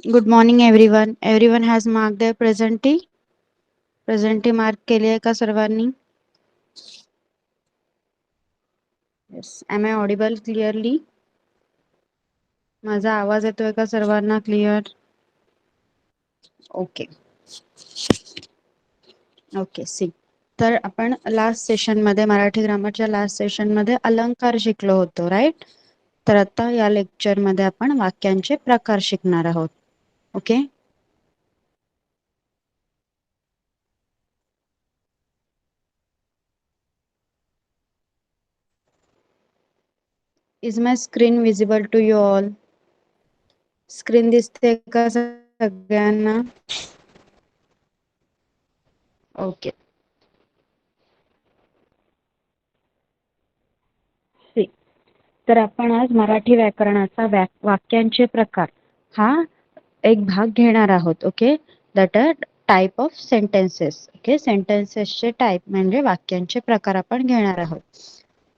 Good morning everyone. Everyone has marked their presenty. Presenty mark केली आहे का सर्वांनी? Yes. Am I audible clearly? माझा आवाज येतोय का सर्वांना क्लिअर? Okay okay see. तर आपण लास्ट सेशन मध्ये मराठी ग्रामरच्या लास्ट सेशन मध्ये अलंकार शिकलो होतो, राईट? तर आता या लेक्चर मध्ये आपण वाक्यांचे प्रकार शिकणार आहोत. Okay. Is my screen visible to you all? Screen दिसते का सगळ्यांना? ओके. सी. तर आपण आज मराठी व्याकरणाचा वाक्यांचे प्रकार हा एक भाग घेणार आहोत. Okay. That are type of sentences. Okay. सेंटेन्सेसचे टाइप म्हणजे वाक्यांचे प्रकार आपण घेणार आहोत.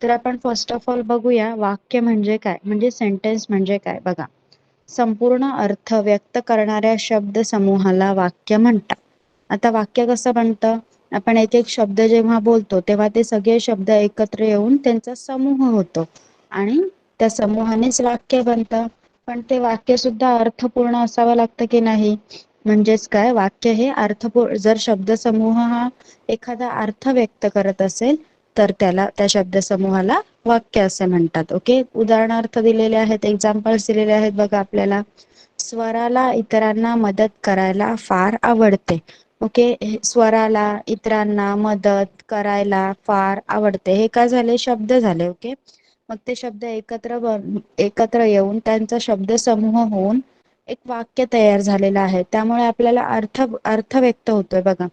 तर आपण फर्स्ट ऑफ ऑल बघूया वाक्य म्हणजे काय, म्हणजे सेंटेन्स म्हणजे काय. बघा, संपूर्ण अर्थ व्यक्त करणाऱ्या शब्द समूहाला वाक्य म्हणतात. आता वाक्य कसं बनतं? आपण एक एक शब्द जेव्हा बोलतो तेव्हा ते सगळे शब्द एकत्र येऊन त्यांचा समूह होतो आणि त्या समूहानेच वाक्य बनतं. पण ते वाक्य सुद्धा अर्थपूर्ण असावं लागतं की नाही? म्हणजेच काय, वाक्य हे अर्थपूर्ण, जर शब्दसमूह हा एखादा अर्थ व्यक्त करत असेल तर त्याला, त्या शब्दसमूहाला वाक्य असे म्हणतात. ओके. उदाहरणार्थ दिलेले आहेत, एक्झाम्पल्स दिलेले आहेत बघा आपल्याला. स्वराला इतरांना मदत करायला फार आवडते. ओके. स्वराला इतरांना मदत करायला फार आवडते, हे काय झाले? शब्द झाले. ओके. मग ते शब्द एकत्र येऊन त्यांचा शब्द समूह होऊन एक वाक्य तयार झालेलं आहे. त्यामुळे आपल्याला अर्थ व्यक्त होतोय. बघा,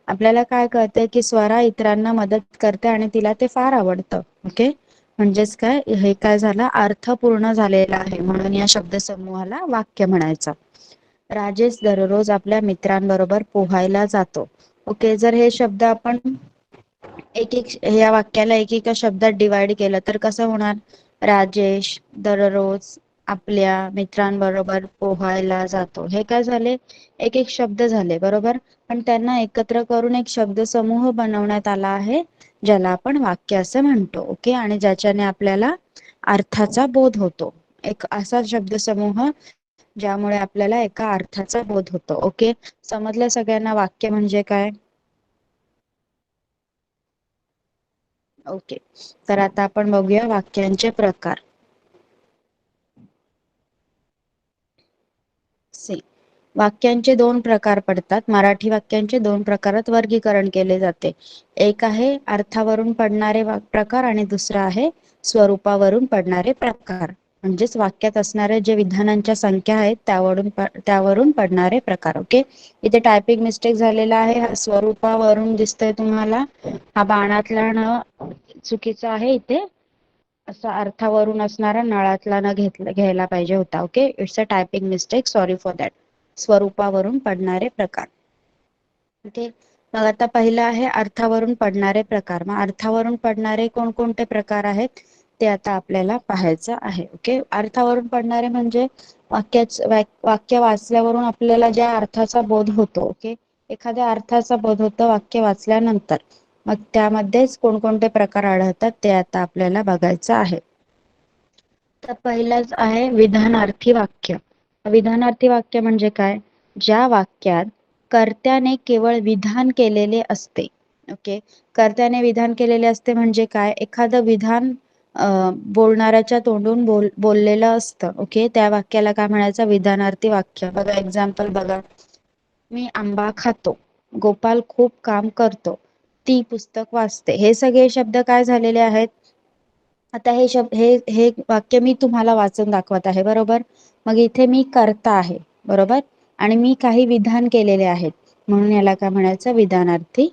आपल्याला काय कळतंय की स्वरा इतरांना मदत करते आणि तिला ते फार आवडतं. ओके. म्हणजेच काय, हे काय झालं? अर्थ पूर्ण झालेला आहे, म्हणून या शब्द समूहाला वाक्य म्हणायचं. राजेश दररोज आपल्या मित्रांबरोबर पोहायला जातो. ओके. जर हे शब्द आपण एक एक, या वाक्याला एक एका शब्दात डिवाइड केलं तर कसं होणार? राजेश दररोज आपल्या मित्रांबरोबर पोहायला जातो. हे काय झाले? एक एक शब्द झाले, बरोबर. पण त्यांना एकत्र करून एक शब्द समूह बनवण्यात आला आहे, ज्याला आपण वाक्य असं म्हणतो. ओके. आणि ज्याच्याने आपल्याला अर्थाचा बोध होतो. एक असा शब्दसमूह ज्यामुळे आपल्याला एका अर्थाचा बोध होतो. ओके. समजलं सगळ्यांना वाक्य म्हणजे काय? ओके. तर आता आपण बघूया वाक्यांचे प्रकार. सी. वाक्यांचे दोन प्रकार पडतात. मराठी वाक्यांचे दोन प्रकारात वर्गीकरण केले जाते. एक आहे अर्थावरून पडणारे प्रकार आणि दुसरा आहे स्वरूपावरून पडणारे प्रकार. म्हणजेच वाक्यात असणारे जे विधानांच्या संख्या आहेत त्यावरून पडणारे प्रकार. ओके. इथे टायपिंग मिस्टेक झालेला आहे. स्वरूपावरून दिसतंय तुम्हाला, हा बाणातला न चुकीचा आहे. इथे असा अर्थावरून असणारा नळातला न घ्यायला पाहिजे होता. Okay. It's a typing mistake, sorry for that. स्वरूपावरून पडणारे प्रकार. ओके. मग आता पहिला आहे अर्थावरून पडणारे प्रकार. मग अर्थावरून पडणारे कोणकोणते प्रकार आहेत ते आता आपल्याला पाहायचं आहे. ओके. अर्थावरून पडणारे म्हणजे वाक्य वाचल्यावरून आपल्याला ज्या अर्थाचा बोध होतो. ओके. एखाद्या अर्थाचा बोध होतो वाक्य वाचल्यानंतर. मग त्यामध्येच कोणकोणते प्रकार आढळतात ते आता आपल्याला बघायचं आहे. तर पहिलंच आहे विधानार्थी वाक्य. विधानार्थी वाक्य म्हणजे काय? ज्या वाक्यात कर्त्याने केवळ विधान केलेले असते. ओके. कर्त्याने विधान केलेले असते म्हणजे काय? एखादं विधान बोलणाऱ्याच्या तोंडून बोललेलं असतं. ओके. त्या वाक्याला काय म्हणायचं? विधानार्थी वाक्य. बघा एक्झाम्पल बघा. मी आंबा खातो, गोपाल खूप काम करतो, ती पुस्तक वाचते. हे सगळे शब्द काय झालेले आहेत? आता हे शब्द, हे वाक्य मी तुम्हाला वाचून दाखवत आहे, बरोबर. मग इथे मी कर्ता आहे, बरोबर, आणि मी काही विधान केलेले आहेत, म्हणून याला काय म्हणायचं? विधानार्थी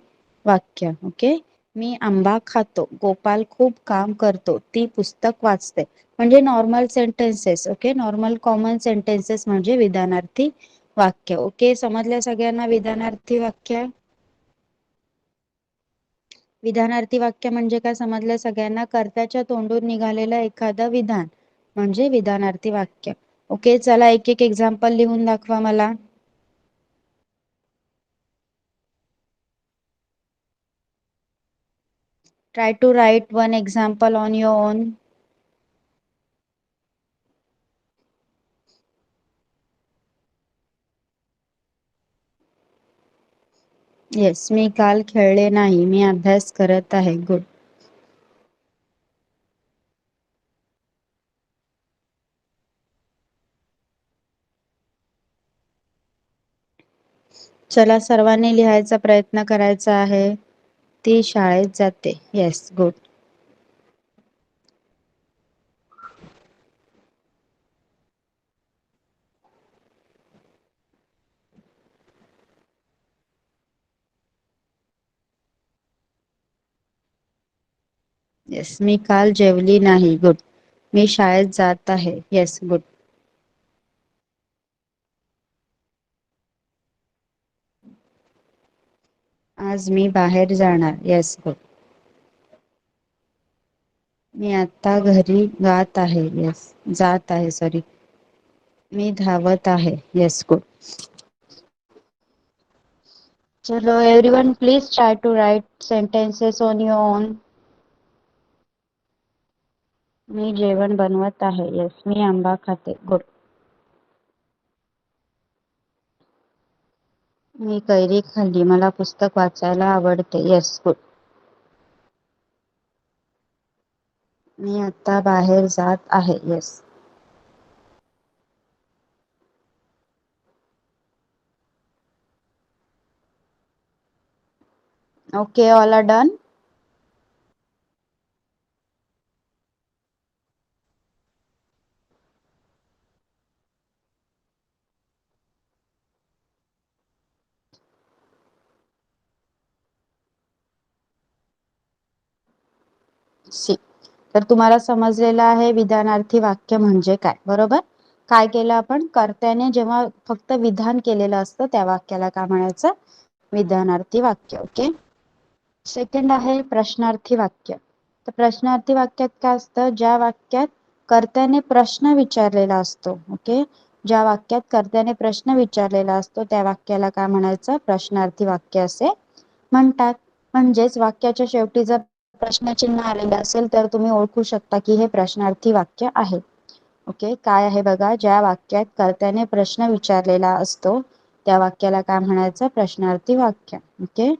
वाक्य. ओके. मी आंबा खातो, गोपाल खूप काम करतो, ती पुस्तक वाचते. म्हणजे normal sentences. Okay. Normal common sentences म्हणजे विधानार्थी वाक्य. ओके. समजल्या सगळ्यांना विधानार्थी वाक्य? विधानार्थी वाक्य म्हणजे काय समजलं सगळ्यांना? कर्त्याच्या तोंडून निघालेलं एखादं विधान म्हणजे विधानार्थी वाक्य. ओके, चला एक एक एक्झाम्पल लिहून दाखवा मला. Try to write one example on your own. Yes, मी काल खेळले नाही, मी अभ्यास करत आहे. गुड. चला सर्वांनी लिहायचा प्रयत्न करायचा आहे. ती शाळेत जाते. Yes, good. येस, मी काल जेवली नाही. गुड. मी शाळेत जात आहे. Yes, good. आज मी बाहेर जाणार. Yes, good. मी आता घरी जात आहे, सॉरी. मी धावत आहे. Yes, good. चलो everyone please try to write sentences on your own. मी जेवण बनवत आहे. येस, मी आंबा खाते. गुड. मी कैरी खाल्ली. मला पुस्तक वाचायला आवडते. Yes, good. मी आता बाहेर जात आहे. Yes. Okay, all are done. See. तर तुम्हाला समजलेलं आहे विधानार्थी वाक्य म्हणजे काय, बरोबर. काय केलं आपण, कर्त्याने जेव्हा फक्त विधान केलेलं असतं त्या वाक्याला काय म्हणायचं, विधानार्थी वाक्य. ओके. सेकंड आहे प्रश्नार्थी वाक्य. तर प्रश्नार्थी वाक्यात काय असतं, ज्या वाक्यात कर्त्याने प्रश्न विचारलेला असतो. ओके. ज्या वाक्यात कर्त्याने प्रश्न विचारलेला असतो त्या वाक्याला काय म्हणायचं, प्रश्नार्थी वाक्य असे म्हणतात. म्हणजेच वाक्याच्या शेवटी जर प्रश्नचिन्ह आलेले असेल तर तुम्ही ओळखू शकता की हे प्रश्नार्थी वाक्य आहे. ओके. काय आहे बघा, ज्या वाक्यात कर्त्याने प्रश्न विचारलेला असतो त्या वाक्याला काय म्हणायचं, प्रश्नार्थी वाक्य. ओके.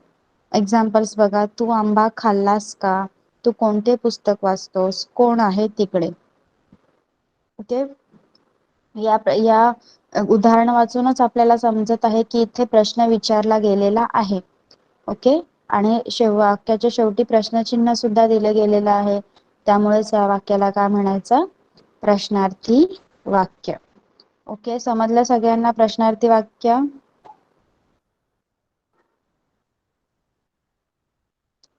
एक्झाम्पल्स बघा, तू आंबा खाल्लास का, तू कोणते पुस्तक वाचतोस, कोण आहे तिकडे. ओके. या उदाहरण वाचूनच आपल्याला समजत आहे की इथे प्रश्न विचारला गेलेला आहे. ओके. आणि वाक्याच्या शेवटी प्रश्नचिन्ह सुद्धा दिलं गेलेलं आहे, त्यामुळेच या वाक्याला काय म्हणायचं, प्रश्नार्थी वाक्य. ओके, समजलं सगळ्यांना प्रश्नार्थी वाक्य.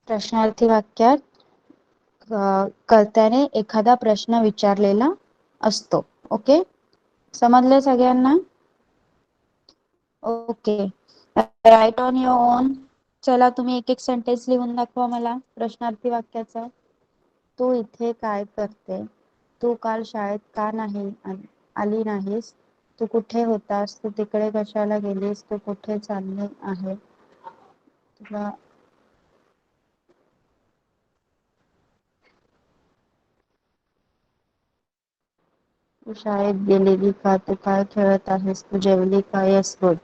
प्रश्नार्थी वाक्यात कर्त्याने एखादा प्रश्न विचारलेला असतो. ओके, समजले सगळ्यांना. Okay, write on your own. चला तुम्ही एक एक सेंटेन्स लिहून दाखवा मला प्रश्नार्थी वाक्याचा. तू इथे काय करते, तू काल शाळेत का नाही आली नाहीस, तू कुठे होतास, तू तिकडे कशाला गेलीस, तू कुठे चालली आहे, तुला तू शाळेत गेलेली का, तू काय खेळत आहेस, तू जेवली का. Yes, good.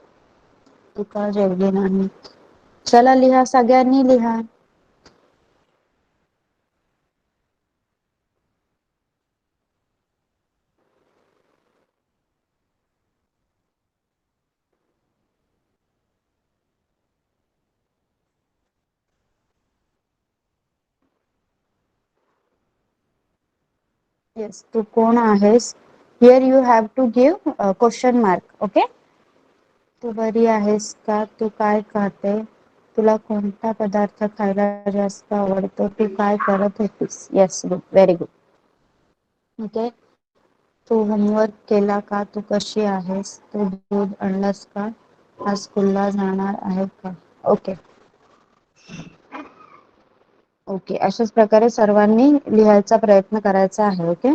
तू का जेवली नाही. चला लिहा, सगळ्यांनी लिहा. येस, तू कोण आहेस. Here you have to give question mark. Okay. तू बरी आहेस का, तू काय खाते, तुला कोणता पदार्थ खायला जास्त आवडतो, तू काय करत होतीस. Yes, good, very good. Okay. तू होमवर्क केला का, तू कशी आहेस, तू दूध आणलंस का, आज स्कूलला जाणार आहे का. ओके. ओके, अशाच प्रकारे सर्वांनी लिहायचा प्रयत्न करायचा आहे. Okay.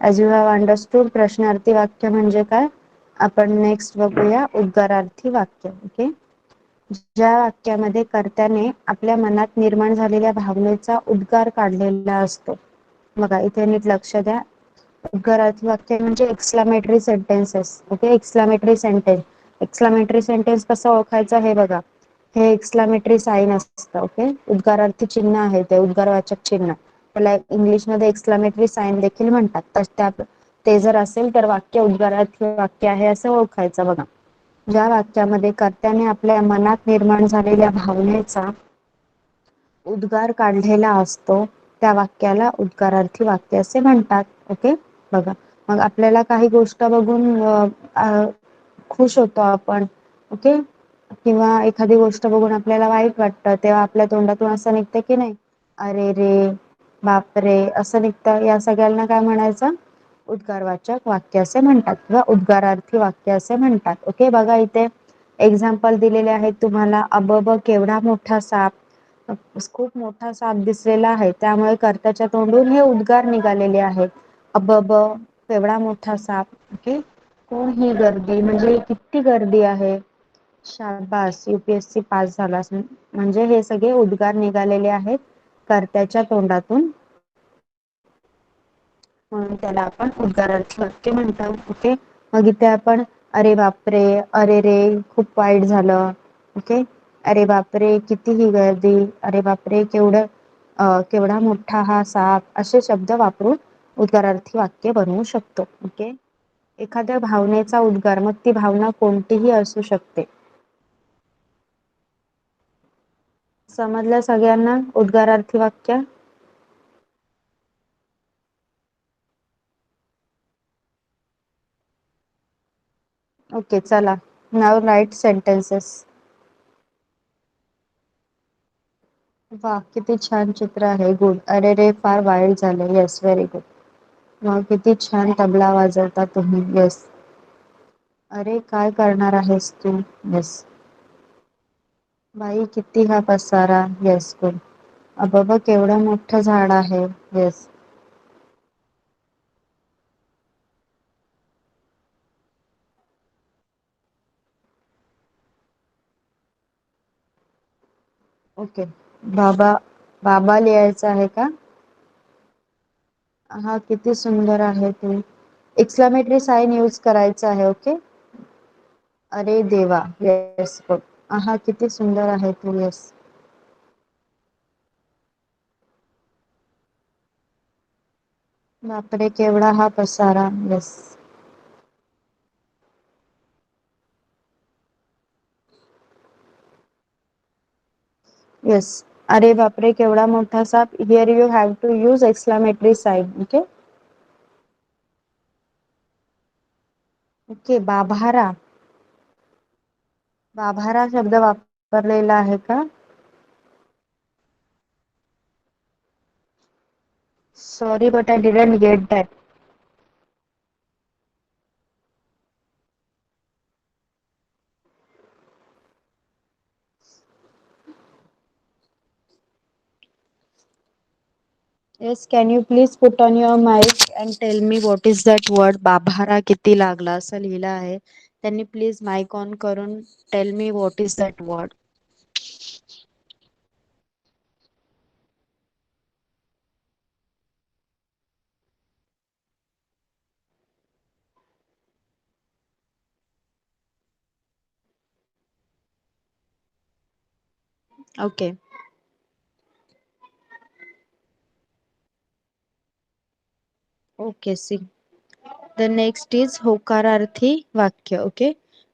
As you have understood प्रश्नार्थी वाक्य म्हणजे काय? आपण नेक्स्ट बघूया उद्गारार्थी वाक्य. ओके. ज्या वाक्यामध्ये कर्त्याने आपल्या मनात निर्माण झालेल्या भावनेचा उद्गार काढलेला असतो. बघा इथे नीट लक्ष द्या. उद्गारार्थी वाक्य म्हणजे exclamatory sentences. Okay. Exclamatory sentence. Exclamatory sentence कसं ओळखायचं हे बघा. हे एक्सक्लामेटरी साइन असतं. ओके. उद्गारार्थी चिन्ह आहे ते उद्गारवाचक चिन्ह. त्याला इंग्लिशमध्ये एक्सक्लामेटरी साइन देखील म्हणतात. तर ते जर असेल तर वाक्य उद्गारार्थी वाक्य आहे असं ओळखायचं बघा. ज्या वाक्यामध्ये कर्त्याने आपल्या मनात निर्माण झालेल्या भावनेचा उद्गार काढलेला असतो त्या वाक्याला उद्गारार्थी वाक्य असे म्हणतात. ओके. बघा मग आपल्याला काही गोष्ट बघून खुश होतो आपण. ओके. किंवा एखादी गोष्ट बघून आपल्याला वाईट वाटतं तेव्हा आपल्या तोंडातून असं निघतं की नाही, अरे रे, बापरे असं निघतं. या सगळ्यांना काय म्हणायचं? उद्गारवाचक वाक्य असे म्हणतात किंवा उद्गारार्थी वाक्य असे म्हणतात. ओके. बघा इथे एक्झाम्पल दिलेले आहेत तुम्हाला. अबब केवढा मोठा साप. खूप मोठा साप दिसलेला आहे त्यामुळे कर्त्याच्या तोंडून हे उद्गार निघालेले आहेत. अबब केवढा मोठा साप. ओके. कोण ही गर्दी म्हणजे किती गर्दी आहे. शाबास UPSC पास झालास म्हणजे हे सगळे उद्गार निघालेले आहेत कर्त्याच्या तोंडातून, म्हणून त्याला आपण उद्गारार्थी वाक्य म्हणतो. ओके. मग इथे आपण अरे बापरे, अरे रे खूप वाईट झालं. ओके. अरे बापरे किती ही गर्दी, अरे बापरे केवढा मोठा हा साप असे शब्द वापरून उद्गारार्थी वाक्य बनवू शकतो. ओके. एखाद्या भावनेचा उद्गार मग ती भावना कोणतीही असू शकते. समजलं सगळ्यांना उद्गारार्थी वाक्य? ओके. चला नाव राईट सेंटेन्सेस. वा किती छान चित्र आहे. गुड. अरे रे फार वाईट झालं. Yes very good. मग किती छान तबला वाजवता तुम्ही. येस. अरे काय करणार आहेस तू. येस. बाई किती हा पसारा. Yes good. अबब केवढं मोठं झाड आहे. येस. ओके. बाबा बाबा लिहायचं आहे का? हा किती सुंदर आहे तू. एक्सक्लामेटरी साइन यूज करायचं आहे. ओके. अरे देवा. Yes good. आहा किती सुंदर आहे तू. येस. बापरे केवढा हा पसारा. येस. येस. अरे बापरे केवढा मोठा साप. Here you have to use exclamatory sign. Okay. Okay. बाभारा. बाभारा शब्द वापरलेला आहे का? Sorry but I didn't get that. Yes. Can you please put on your mic and tell me what is that word. बाभारा किती लागला असं लिहिलं आहे. त्यांनी प्लीज माइक ऑन करून tell me what is that word. Okay. Okay. See the next is होकारार्थी वाक्य. ओके.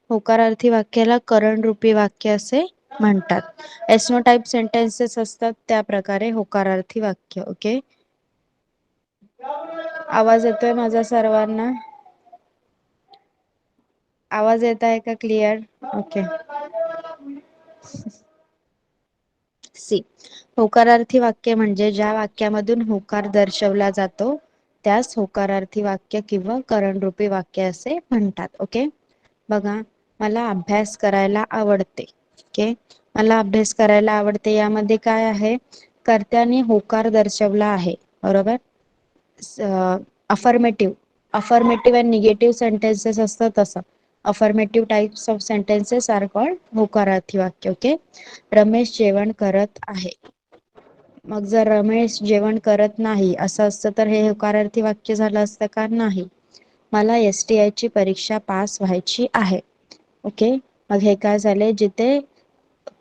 होकारार्थी वाक्याला करणरूपी वाक्य असे म्हणतात. एसनो टाईप सेंटेन्सेस असतात त्या प्रकारे होकारार्थी वाक्य. ओके. आवाज येतोय माझा सर्वांना? आवाज येत आहे का क्लिअर? ओके. सी होकारार्थी वाक्य म्हणजे ज्या वाक्यामधून होकार दर्शवला जातो त्यास होकारार्थी वाक्य किंवा करणरूपी वाक्य असे म्हणतात. ओके. बघा मला अभ्यास करायला आवडते. ओके. मला अभ्यास करायला आवडते यामध्ये काय आहे, कर्त्याने होकार दर्शवला आहे. बरोबर. Affirmative affirmative and negative sentences असतात तसं. Affirmative types of sentences are called होकारार्थी वाक्य. ओके. रमेश जेवण करत आहे. मग जर रमेश जेवण करत नाही असं असतं तर हे होकारार्थी वाक्य झालं असतं का? नाही. मला STI ची परीक्षा पास व्हायची आहे. ओके. मग हे काय झाले? जिथे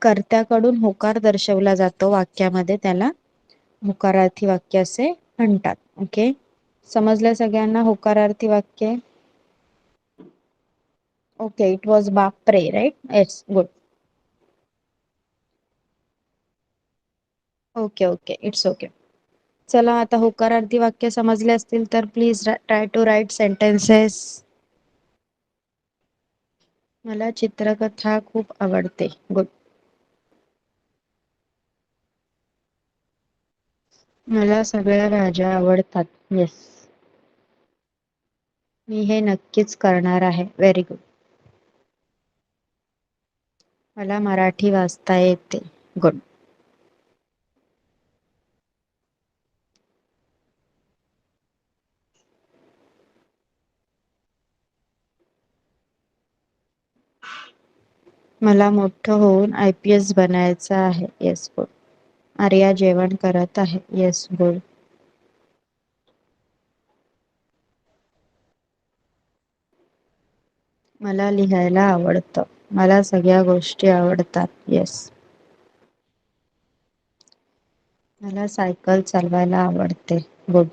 कर्त्याकडून होकार दर्शवला जातो वाक्यामध्ये त्याला होकारार्थी वाक्य असे म्हणतात. ओके. समजलं सगळ्यांना होकारार्थी वाक्य? ओके. इट वॉज बापरे, right? Yes, good. Okay okay, it's okay. चला आता होकारार्थी वाक्य समजले असतील तर please try to write sentences. मला चित्रकथा खूप आवडते. गुड. मला सगळ्या भाज्या आवडतात. येस. मी हे नक्कीच करणार आहे. Very good. मला मराठी वाचता येते. गुड. मला मोठं होऊन IPS बनायचं आहे. Yes, good. आर्या जेवण करत आहे. Yes, good. मला लिहायला आवडतं. मला सगळ्या गोष्टी आवडतात. येस. मला सायकल चालवायला आवडते. गुड.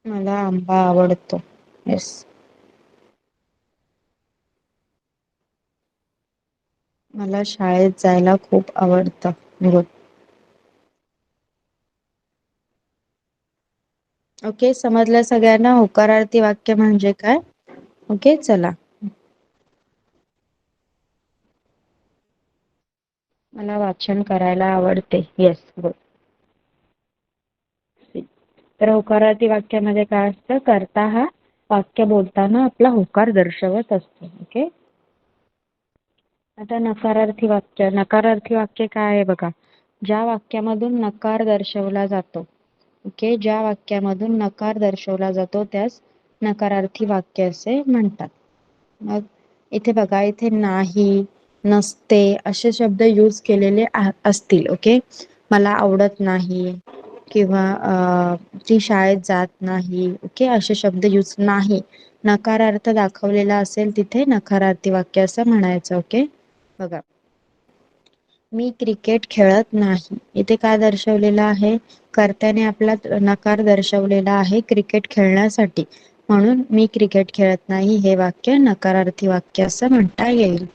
मला आंबा आवडतो. येस. मला शाळेत जायला खूप आवडतं. गुड. ओके. समजलं सगळ्यांना होकारार्थी वाक्य म्हणजे काय? ओके. चला. मला वाचन करायला आवडते. Yes, good. तर होकारार्थी वाक्यामध्ये काय असतं? कर्ता हा वाक्य बोलताना आपला होकार दर्शवत असतो. ओके. आता नकारार्थी वाक्य. नकारार्थी वाक्य काय आहे बघा. ज्या वाक्यामधून नकार दर्शवला जातो. ओके. ज्या वाक्यामधून नकार दर्शवला जातो त्यास नकारार्थी वाक्य असे म्हणतात. मग इथे बघा, इथे नाही, नसते असे शब्द यूज केलेले असतील. ओके. मला आवडत नाही किंवा ती शाळेत जात नाही. ओके. असे शब्द यूज नाही. नकारार्थ दाखवलेला असेल तिथे नकारार्थी वाक्य असं म्हणायचं. ओके. बघा, मी क्रिकेट खेळत नाही. इथे काय दर्शवलेलं आहे? कर्त्याने आपला नकार दर्शवलेला आहे क्रिकेट खेळण्यासाठी. म्हणून मी क्रिकेट खेळत नाही हे वाक्य नकारार्थी वाक्य असं म्हणता येईल.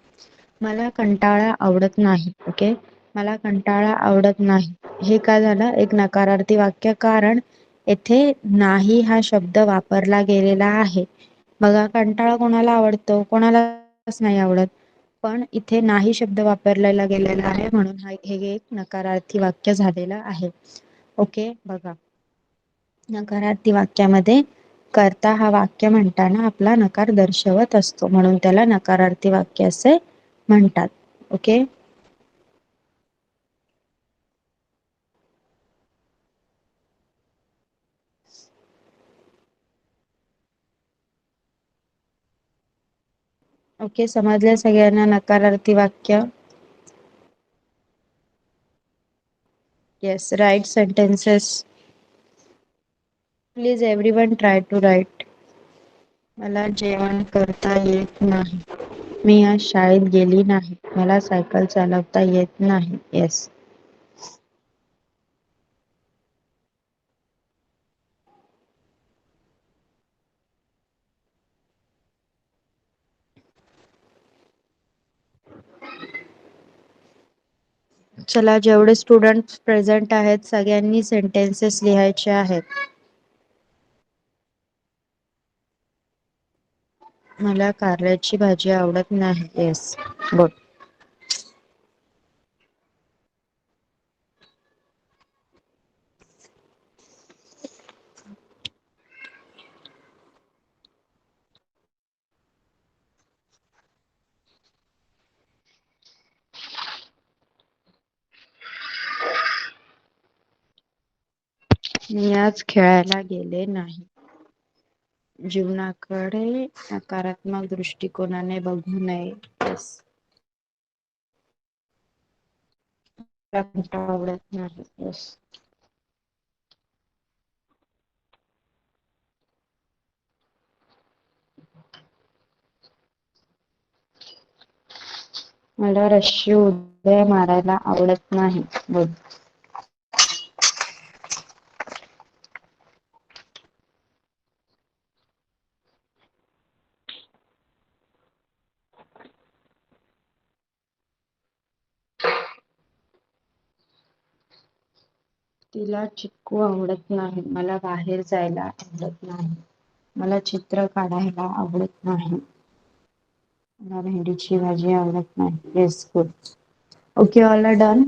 मला कंटाळा आवडत नाही. ओके. मला कंटाळा आवडत नाही हे काय झालं? एक नकारार्थी वाक्य. कारण येथे नाही हा शब्द वापरला गेलेला आहे. बघा, कंटाळा कोणाला आवडतो? कोणालाच नाही आवडत. पण इथे नाही शब्द वापरलेला गेलेला आहे म्हणून हे एक नकारार्थी वाक्य झालेलं आहे. ओके. बघा, नकारार्थी वाक्यामध्ये कर्ता हा वाक्य म्हणताना आपला नकार दर्शवत असतो म्हणून त्याला नकारार्थी वाक्य असे म्हणतात. ओके. ओके. समजले सगळ्यांना नकारार्थी वाक्य? Yes. Write sentences. Please everyone try to write. मला जेवण करता येत नाही. मी आज शाळेत गेली नाही. मला सायकल चालवता येत नाही. येस. चला, जेवढे स्टुडंट प्रेझेंट आहेत सगळ्यांनी सेंटेन्सेस लिहायचे आहेत. मला कारल्याची भाजी आवडत नाही. Yes, good. मी आज खेळायला गेले नाही. जीवनाकडे नकारात्मक दृष्टिकोनाने बघू नये. बस. आवडत नाही. बस. मला रश्मी उदय मारायला आवडत नाही. बोल. तिला चिक्कू आवडत नाही. मला बाहेर जायला आवडत नाही. मला चित्र काढायला आवडत नाही. मला भेंडीची भाजी आवडत नाही. Yes, good. Okay, all are done.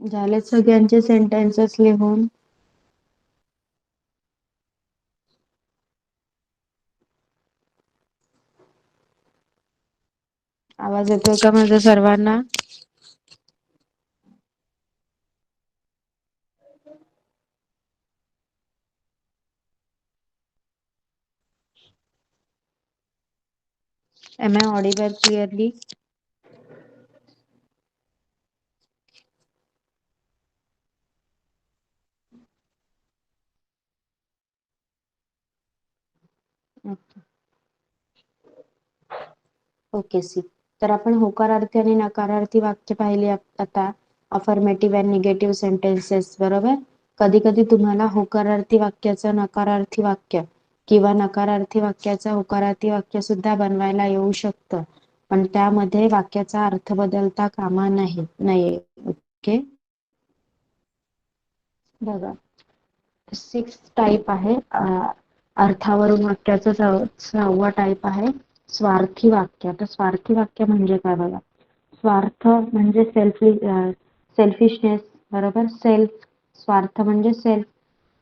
झाले सगळ्यांचे सेंटेन्सेस लिहून. आवाज येतोय का माझा सर्वांना? Am I audible clearly? Okay, see. तर आपण होकारार्थी आणि नकारार्थी वाक्य पाहिली आता. अफर्मेटिव्ह अँड निगेटिव्ह सेंटेन्सेस, बरोबर. कधी कधी तुम्हाला होकारार्थी वाक्याचं नकारार्थी वाक्य किंवा नकारार्थी वाक्याचं होकारार्थी वाक्य सुद्धा बनवायला येऊ शकतं, पण त्यामध्ये वाक्याचा अर्थ बदलता कामा नये. ओके. बघा, 6 टाईप आहे. अर्थावरून वाक्याचा 6वा टाईप आहे स्वार्थी वाक्य. आता स्वार्थी वाक्य म्हणजे काय बघा. स्वार्थ म्हणजे सेल्फिशनेस, बरोबर. स्वार्थ म्हणजे सेल्फ.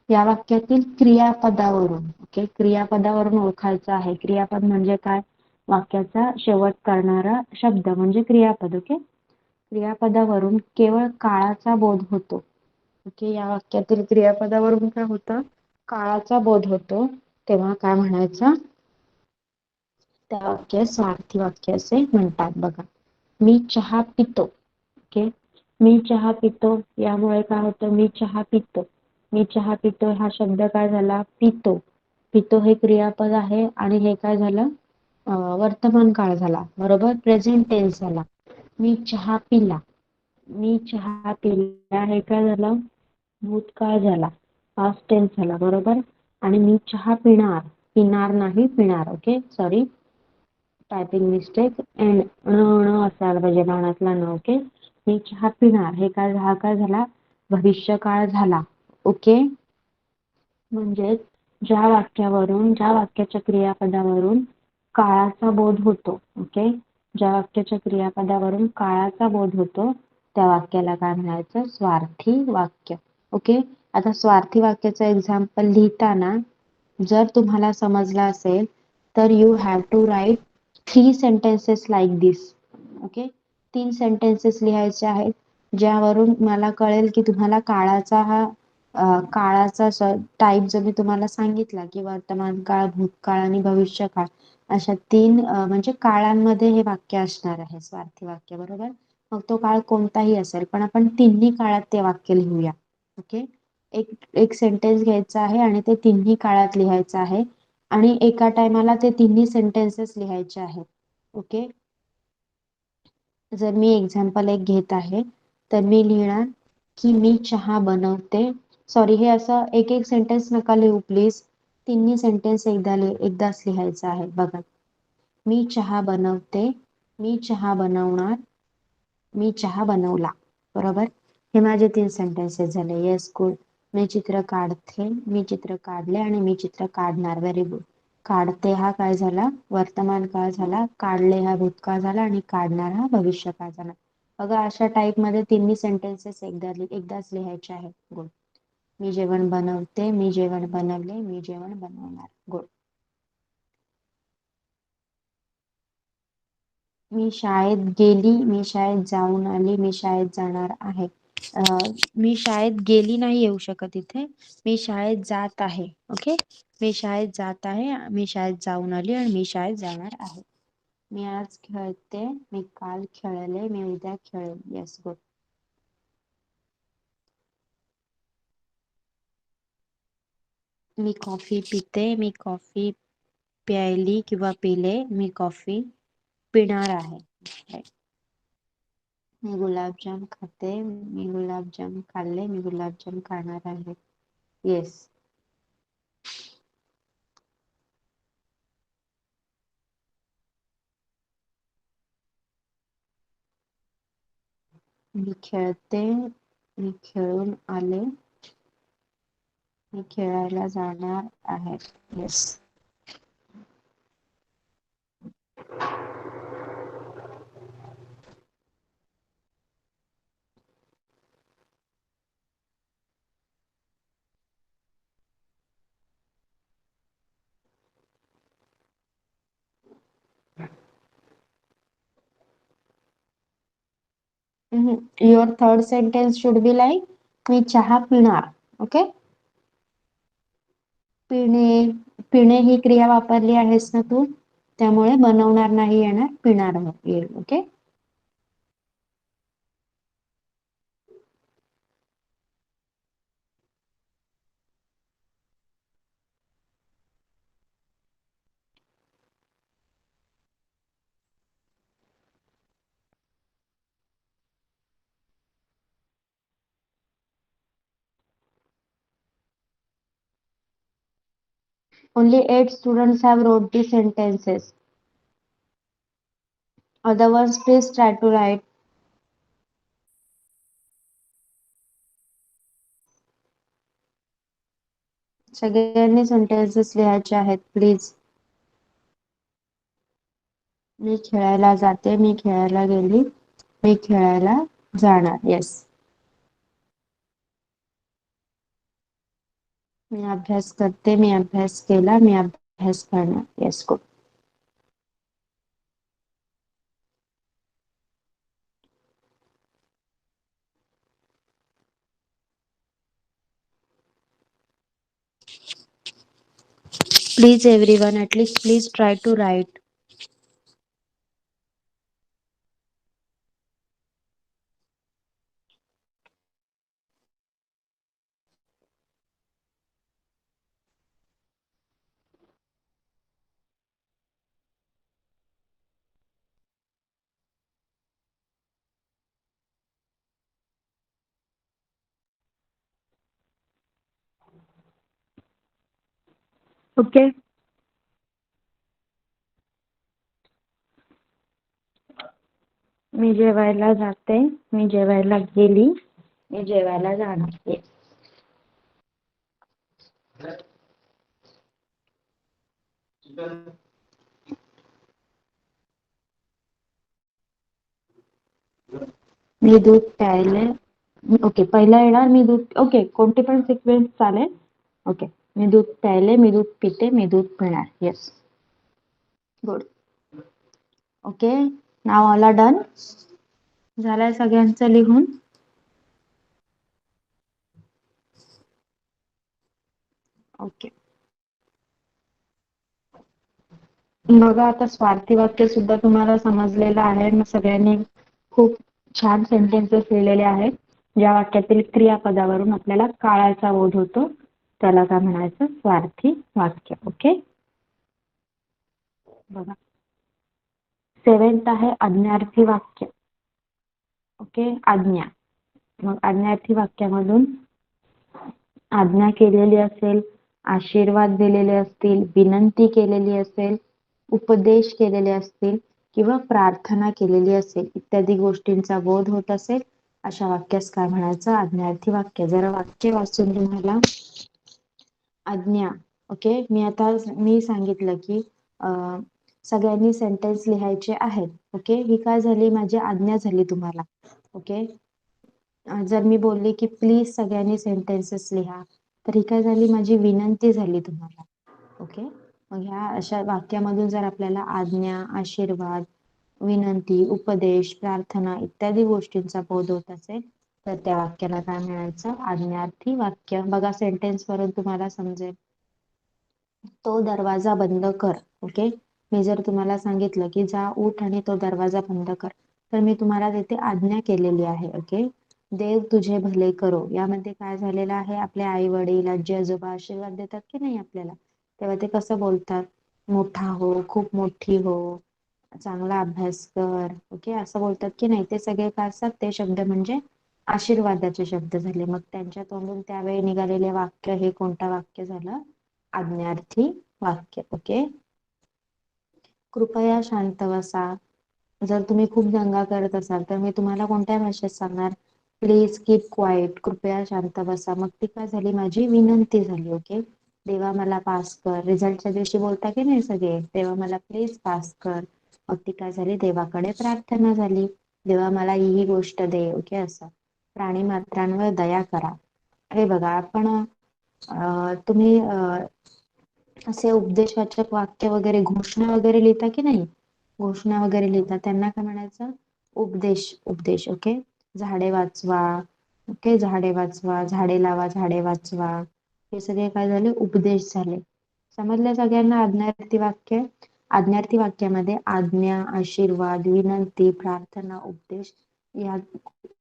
या वाक्यातील क्रियापदावरून, ओके, क्रियापदावरून ओळखायचं आहे. क्रियापद म्हणजे काय? वाक्याचा शेवट करणारा शब्द म्हणजे क्रियापद. ओके. क्रियापदावरून केवळ काळाचा बोध होतो. ओके. या वाक्यातील क्रियापदावरून काय होतं? काळाचा बोध होतो. तेव्हा काय म्हणायचं? त्या वाक्य स्वार्थी वाक्य असे म्हणतात. बघा, मी चहा पितो. ओके. मी चहा पितो यामुळे काय होतं? मी चहा पितो. मी चहा पितो हा शब्द काय झाला? पितो. पितो हे क्रियापद आहे आणि हे काय झालं? वर्तमान काळ झाला, बरोबर. प्रेझेंट टेन्स झाला. मी चहा पिला. मी चहा पिला हे काय झालं? भूतकाळ झाला, पास्ट टेन्स झाला, बरोबर. आणि मी चहा पिणार, पिणार नाही पिणार. Okay, sorry, typing mistake. End असायला पाहिजे बाणातला न. ओके. मी चहा पिणार हे काय झाला? भविष्यकाळ झाला. ओके. म्हणजे ज्या वाक्याच्या क्रियापदावरून काळाचा बोध होतो. ओके. ज्या वाक्याच्या क्रियापदावरून काळाचा बोध होतो त्या वाक्याला काय म्हणायचं? स्वार्थी वाक्य. ओके. आता स्वार्थी वाक्याचं एक्झाम्पल लिहिताना जर तुम्हाला समजलं असेल तर you have to write 3 sentences like this. Okay. 3 sentences लिहायचे आहेत ज्यावरून मला कळेल की तुम्हाला काळाचा टाईप जर मी तुम्हाला सांगितला की वर्तमान काळ, भूतकाळ आणि भविष्यकाळ, अशा 3 म्हणजे काळांमध्ये हे वाक्य असणार आहे, स्वार्थी वाक्य, बरोबर. मग तो काळ कोणताही असेल, पण आपण तिन्ही काळात ते वाक्य लिहूया. ओके. एक सेंटेन्स घ्यायचा आहे आणि ते तिन्ही काळात लिहायचं आहे आणि एका टायमाला ते तिन्ही सेंटेन्सेस लिहायचे आहेत. ओके. जर मी एक्झाम्पल एक घेत आहे तर मी लिहिणार की मी चहा बनवते. सॉरी, हे असं एक एक सेंटेन्स नका लिहू प्लीज. तिन्ही सेंटेन्स एकदाच लिहायचं आहे. बघा, मी चहा बनवते, मी चहा बनवणार, मी चहा बनवला, बरोबर. हे माझे 3 सेंटेन्सेस झाले. Yes, good. मी चित्र काढते, मी चित्र काढले आणि मी चित्र काढणार. Very good. काढते हा काय झाला? वर्तमान काळ झाला. काढले हा भूतकाळ झाला आणि काढणार हा भविष्यकाळ झाला. बघा, अशा टाईप मध्ये तिन्ही सेंटेन्सेस एकदाच लिहायचे आहेत. गुड. मी जेवण बनवते, मी जेवण बनवले, मी जेवण बनवणार. गुड. मी शाळेत गेली, मी शाळेत जाऊन आली, मी शाळेत जाणार आहे. मी शाळेत गेली नाही येऊ शकत इथे. मी शाळेत जात आहे. ओके, मी शाळेत जात आहे, मी शाळेत जाऊन आली आणि मी शाळेत जाणार आहे. मी आज खेळते, मी काल खेळले, मी उद्या खेळेन. Yes, good. मी कॉफी पिते, मी कॉफी प्यायली किंवा पिले, मी कॉफी पिणार आहे. Right. मी गुलाबजाम खाते, मी गुलाबजाम खाल्ले, मी गुलाबजाम खाणार आहे. येस. मी खेळते, मी खेळून आले, मी खेळायला जाणार आहे. Yes. Your third sentence should be like मी चहा पिणार. ओके, पिणे, पिणे ही क्रिया वापरली आहेस ना तू, त्यामुळे बनवणार नाही येणार, पिणार येईल. Okay, only 8 students have wrote the sentences. Other ones, please try to write. सगळ्यांनी सेंटेन्सेस लिहायचे आहेत प्लीज. मी खेळायला जाते, मी खेळायला गेली, मी खेळायला जाणार. येस. मी अभ्यास करते, मी अभ्यास केला, मी अभ्यास करणार. Yes, good. Please everyone, at least please try to write. Okay, मी जेवायला जाते, मी जेवायला गेली, मी जेवायला जाणार. Yes. मी दूध प्यायले. ओके, पहिला येणार मी दूध. ओके, कोणते पण सिक्वेन्स चालेल. ओके, मी दूध प्यायले, मी दूध पिते, मी दूध पिणार. Yes, good. Okay, now all are done. झालंय सगळ्यांचं लिहून. ओके, बघा आता स्वार्थी वाक्य सुद्धा तुम्हाला समजलेलं आहे. मग सगळ्यांनी खूप छान सेंटेन्सेस लिहिलेले आहेत. ज्या वाक्यातील क्रियापदावरून आपल्याला काळाचा बोध होतो त्याला काय म्हणायचं, स्वार्थी वाक्य. ओके, बघा 7th आहे आज्ञार्थी वाक्य. ओके, आज्ञा. मग आज्ञार्थी वाक्यामधून आज्ञा केलेली असेल, आशीर्वाद दिलेले असतील, विनंती केलेली असेल, उपदेश केलेले असतील किंवा प्रार्थना केलेली असेल, इत्यादी गोष्टींचा बोध होत असेल, अशा वाक्यास काय म्हणायचं, आज्ञार्थी वाक्य. जरा वाक्य वाचून तुम्हाला आज्ञा. ओके, मी सांगितलं की सगळ्यांनी सेंटेन्स लिहायचे आहेत. ओके, ही काय झाली, माझी आज्ञा झाली तुम्हाला. ओके, जर मी बोलले की प्लीज सगळ्यांनी सेंटेन्सेस लिहा, तर ही काय झाली, माझी विनंती झाली तुम्हाला. ओके, मग ह्या अशा वाक्यामधून जर आपल्याला आज्ञा, आशीर्वाद, विनंती, उपदेश, प्रार्थना इत्यादी गोष्टींचा बोध होत असेल तर त्या वाक्याला काय म्हणायचं? आज्ञार्थी वाक्य. बघा सेंटेन्स वरून तुम्हाला समजेल. तो दरवाजा बंद कर. ओके, मी जर तुम्हाला सांगितलं की जा उठ आणि तो दरवाजा बंद कर, तर मी तुम्हाला तिथे आज्ञा केलेली आहे. ओके, देव तुझे भले करो यामध्ये काय झालेलं आहे? आपले आई वडील, आजी आजोबा आशीर्वाद देतात की नाही आपल्याला, तेव्हा ते कसं बोलतात? मोठा हो, खूप मोठी हो, चांगला अभ्यास कर. ओके, असं बोलतात की नाही? ते सगळे काय असतात? ते शब्द म्हणजे आशीर्वादाचे शब्द झाले. मग त्यांच्या तोंडून त्यावेळी निघालेले वाक्य हे कोणतं वाक्य झालं? आज्ञार्थी वाक्य. ओके, कृपया शांत बसा. जर तुम्ही खूप दंगा करत असाल तर मी तुम्हाला कोणत्या भाषेत सांगणार? Please keep quiet. कृपया शांत बसा. मग ती काय झाली? माझी विनंती झाली. ओके, देवा मला पास कर. रिझल्टच्या दिवशी बोलता की नाही सगळे, देवा मला प्लीज पास कर. मग ती काय झाली? देवाकडे प्रार्थना झाली. देवा मला ही गोष्ट दे. ओके, असं प्राणी मात्रांवर दया करा. हे बघा आपण तुम्ही असे उपदेशवाचक वाक्य वगैरे, घोषणा वगैरे लिहिता की नाही? घोषणा वगैरे लिहिता त्यांना काय म्हणायचं? उपदेश. उपदेश. ओके, झाडे वाचवा. ओके, झाडे वाचवा, झाडे लावा, झाडे वाचवा, हे सगळे काय झाले? उपदेश झाले. समजलं सगळ्यांना? आज्ञार्थी वाक्य. आज्ञार्थी वाक्यामध्ये आज्ञा, आशीर्वाद, विनंती, प्रार्थना, उपदेश या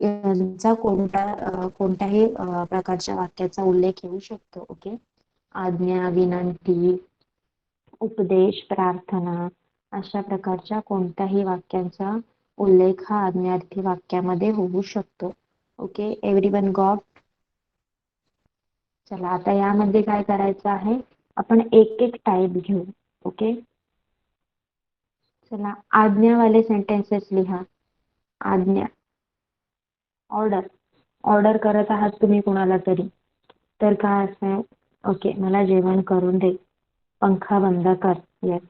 यांचा कोणत्याही प्रकारच्या वाक्याचा उल्लेख येऊ शकतो. ओके, आज्ञा, विनंती, उपदेश, प्रार्थना अशा प्रकारच्या कोणत्याही वाक्यांचा उल्लेख हा आज्ञार्थी वाक्यामध्ये होऊ शकतो. Okay, everyone got? चला आता यामध्ये काय करायचं आहे? आपण एक एक टाईप घेऊ. ओके, चला आज्ञावाले सेंटेन्सेस लिहा. आज्ञा, ऑर्डर. ऑर्डर करत आहात तुम्ही कुणाला तरी, तर काय असं? ओके, मला जेवण करून दे. पंखा बंद कर. येस.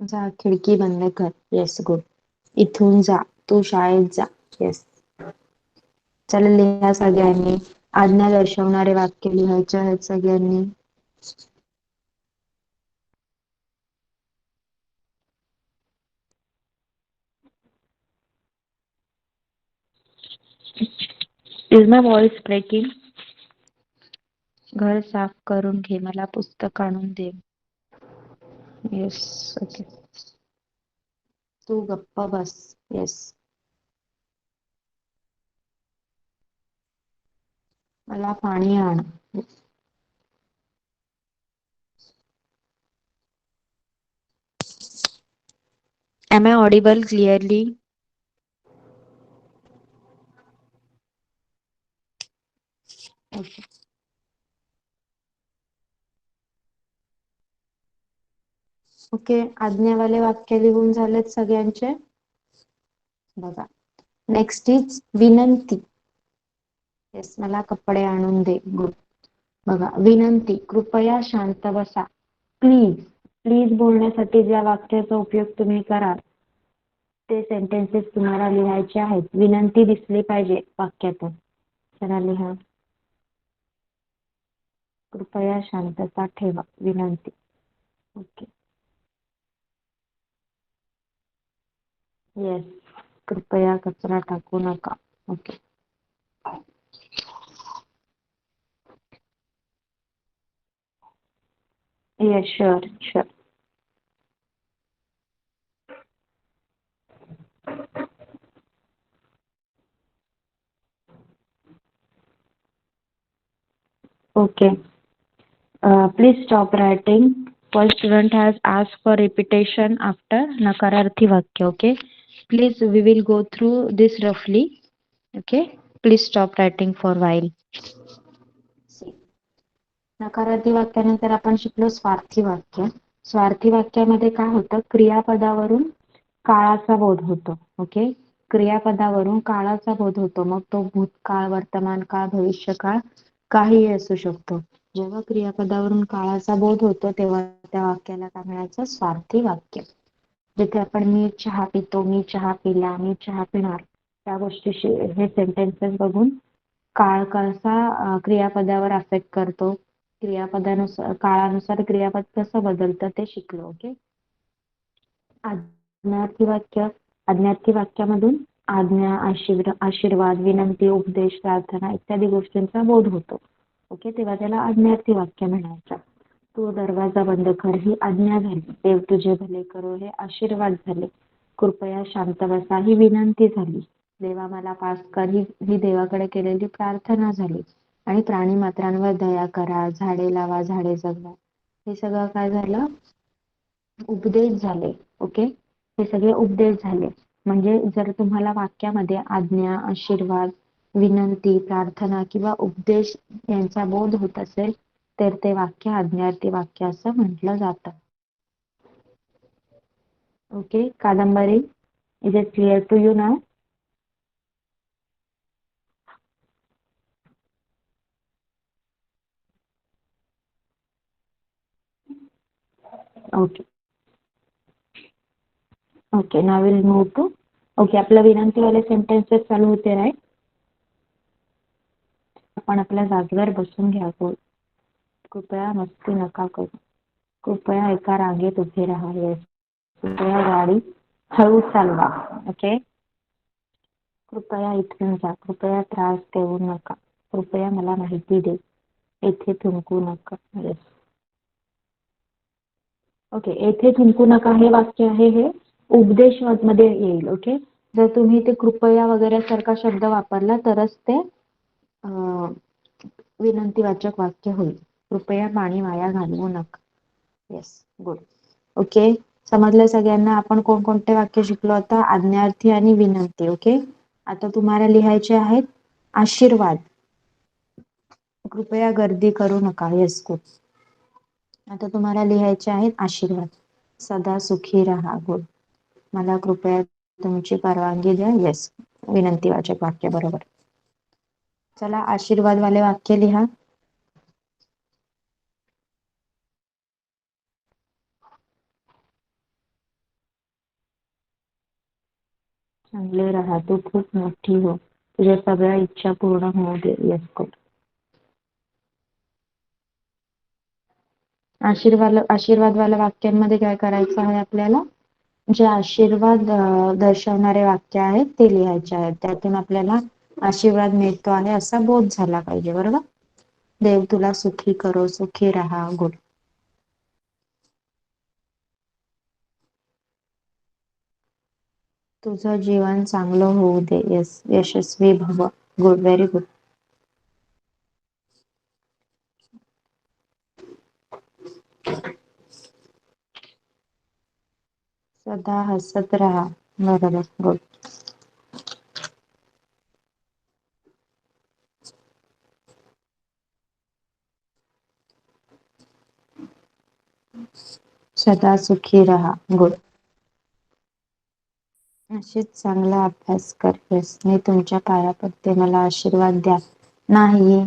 जा, खिडकी बंद कर. Yes, good. इथून जा, तू शाळेत जा. येस. चला लिहा सगळ्यांनी. आज्ञा दर्शवणारे वाक्य लिहायचे आहेत सगळ्यांनी. Is my voice breaking? घर साफ करून घे. मला पुस्तक आणून दे. येस. ओके, तू गप्प बस. येस. मला पाणी आण. Am I audible clearly? Okay. Okay, आज्ञावाले वाक्य लिहून झालेत सगळ्यांचे? बघा, नेक्स्ट इज विनंती. येस, मला कपडे आणून दे. गुड. बघा, विनंती, कृपया शांत बसा. प्लीज. प्लीज बोलण्यासाठी ज्या वाक्याचा उपयोग तुम्ही कराल ते सेंटेन्सेस तुम्हाला लिहायचे आहेत. विनंती दिसली पाहिजे वाक्यातून. चला लिहा. कृपया शांतता ठेवा. विनंती. ओके. येस, कृपया कचरा टाकू नका. Okay. Yes, sure sure. Okay, please stop writing. First student has asked for repetition after नकारार्थी वाक्य. Okay, please we will go through this roughly. Okay, please stop writing for while. नकारार्थी वाक्यानंतर आपण शिकलो स्वार्थी वाक्य. स्वार्थी वाक्यामध्ये काय होतं? क्रियापदावरून काळाचा बोध होतो. ओके, क्रियापदावरून काळाचा बोध होतो. मग तो भूतकाळ, वर्तमान काळ, भविष्यकाळ काहीही असू शकतो. जेव्हा क्रियापदावरून काळाचा बोध होतो तेव्हा त्या वाक्याला काय म्हणायचं? स्वार्थी वाक्य. जिथे आपण मी चहा पितो, मी चहा पिला, मी चहा पिणार त्या गोष्टीशी हे सेंटेन्सेस बघून काळ कसा क्रियापदावर अफेक्ट करतो क्रियापदानुसार काळानुसार क्रियापद कसं बदलतं ते शिकलो. ओके. आज्ञार्थी वाक्य, आज्ञार्थी वाक्यामधून आज्ञा, आशीर्वाद, विनंती, उपदेश, प्रार्थना इत्यादी गोष्टींचा बोध होतो. ओके, तेव्हा त्याला आज्ञार्थी वाक्य म्हणायचं. तू दरवाजा बंद कर ही आज्ञा झाली. देव तुझे भले करो हे आशीर्वाद झाले. कृपया शांत बसा ही विनंती झाली. देवा मला पास कर ही देवाकडे केलेली प्रार्थना झाली. आणि प्राणी मात्रांवर दया करा, झाडे लावा, झाडे जगवा, हे सगळं काय झालं? उपदेश झाले. ओके, हे सगळे उपदेश झाले. म्हणजे जर तुम्हाला वाक्यामध्ये आज्ञा, आशीर्वाद, विनंती, प्रार्थना किंवा उपदेश यांचा बोध होत असेल तर ते वाक्य आज्ञार्थी वाक्य असं म्हटलं जातं. Okay, Kadambari, is it clear to you नाव? ओके ओके, नाव विल मूव टू. ओके, आपलं विनंतीवाले सेंटेन्सेस चालू होते, राईट? आपण आपल्या जागेवर बसून घ्यावं. कृपया मस्ती नका करू. कृपया एका रांगेत उभे राहा. येस. कृपया गाडी हळू चालवा. ओके. कृपया इथून जा. कृपया त्रास देऊ नका. कृपया मला माहिती दे. येथे थुंकू नका. येस. ओके, येथे थुंकू नका हे वाक्य आहे, हे उपदेश मध्ये येईल. ओके, जर तुम्ही ते कृपया वगैरे सारखा शब्द वापरला तरच ते विनंतीवाचक वाक्य होईल. कृपया पाणी वाया घालवू नका. Yes, good. ओके, समजलं सगळ्यांना? आपण कोणकोणते वाक्य शिकलो आता? आज्ञार्थी आणि विनंती. ओके, आता तुम्हाला लिहायचे आहेत आशीर्वाद. कृपया गर्दी करू नका. Yes, good. आता तुम्हाला लिहायचे आहेत आशीर्वाद. सदा सुखी राहा. गुड. मला कृपया तुमची परवानगी द्या. येस, विनंतीवाचक वाक्य, बरोबर. चला, आशीर्वाद वाले वाक्य लिहा. चांगले राहा. तू खूप मोठी हो. तुझ्या सगळ्या इच्छा पूर्ण होऊ दे. Yes, good. आशीर्वाद वाल्या वाक्यांमध्ये काय करायचं आहे आपल्याला? जे आशीर्वाद दर्शवणारे वाक्य आहेत ते लिहायचे आहेत. त्यातून आपल्याला आशीर्वाद मिळतो आहे असा बोध झाला पाहिजे, बरोबर? देव तुला सुखी करो, सुखी राहा. गुड. तुझं जीवन चांगलं होऊ दे. येस, यशस्वी भव. Good, very good. सदा हसत राहा. बरोबर, गुड. सदा सुखी राहा. गुड. अशीच चांगला अभ्यास कर. येस, मी तुमच्या पाया पडते, मला आशीर्वाद द्या. नाही,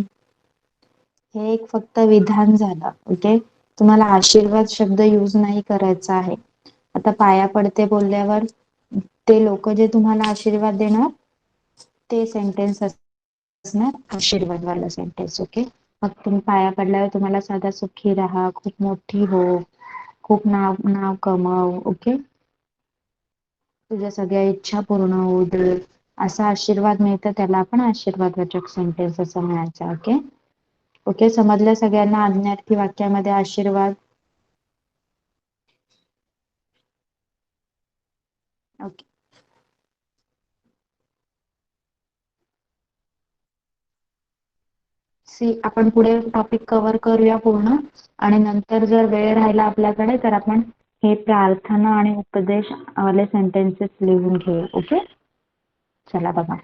हे एक फक्त विधान झालं. ओके, तुम्हाला आशीर्वाद शब्द यूज नाही करायचा आहे. आता पाया पडते बोलल्यावर ते लोक जे तुम्हाला आशीर्वाद देणार ते सेंटेन्स असणार आशीर्वाद वाला सेंटेन्स. ओके, मग तुम्ही पाया पडल्यावर तुम्हाला सदा सुखी राहा, खूप मोठी हो, खूप नाव नाव कमव. ओके, तुझ्या सगळ्या इच्छा पूर्ण होऊ दे असा आशीर्वाद मिळतं, त्याला आपण आशीर्वादवाचक सेंटेन्स असं म्हणायचं. ओके. ओके, समजलं सगळ्यांना? आज्ञार्थी वाक्यामध्ये आशीर्वाद. ओके, आपण पुढे टॉपिक कव्हर करूया पूर्ण, आणि नंतर जर वेळ राहिला आपल्याकडे तर आपण हे प्रार्थना आणि उपदेश वाले सेंटेन्सेस लिहून घेऊ. ओके, चला बघा.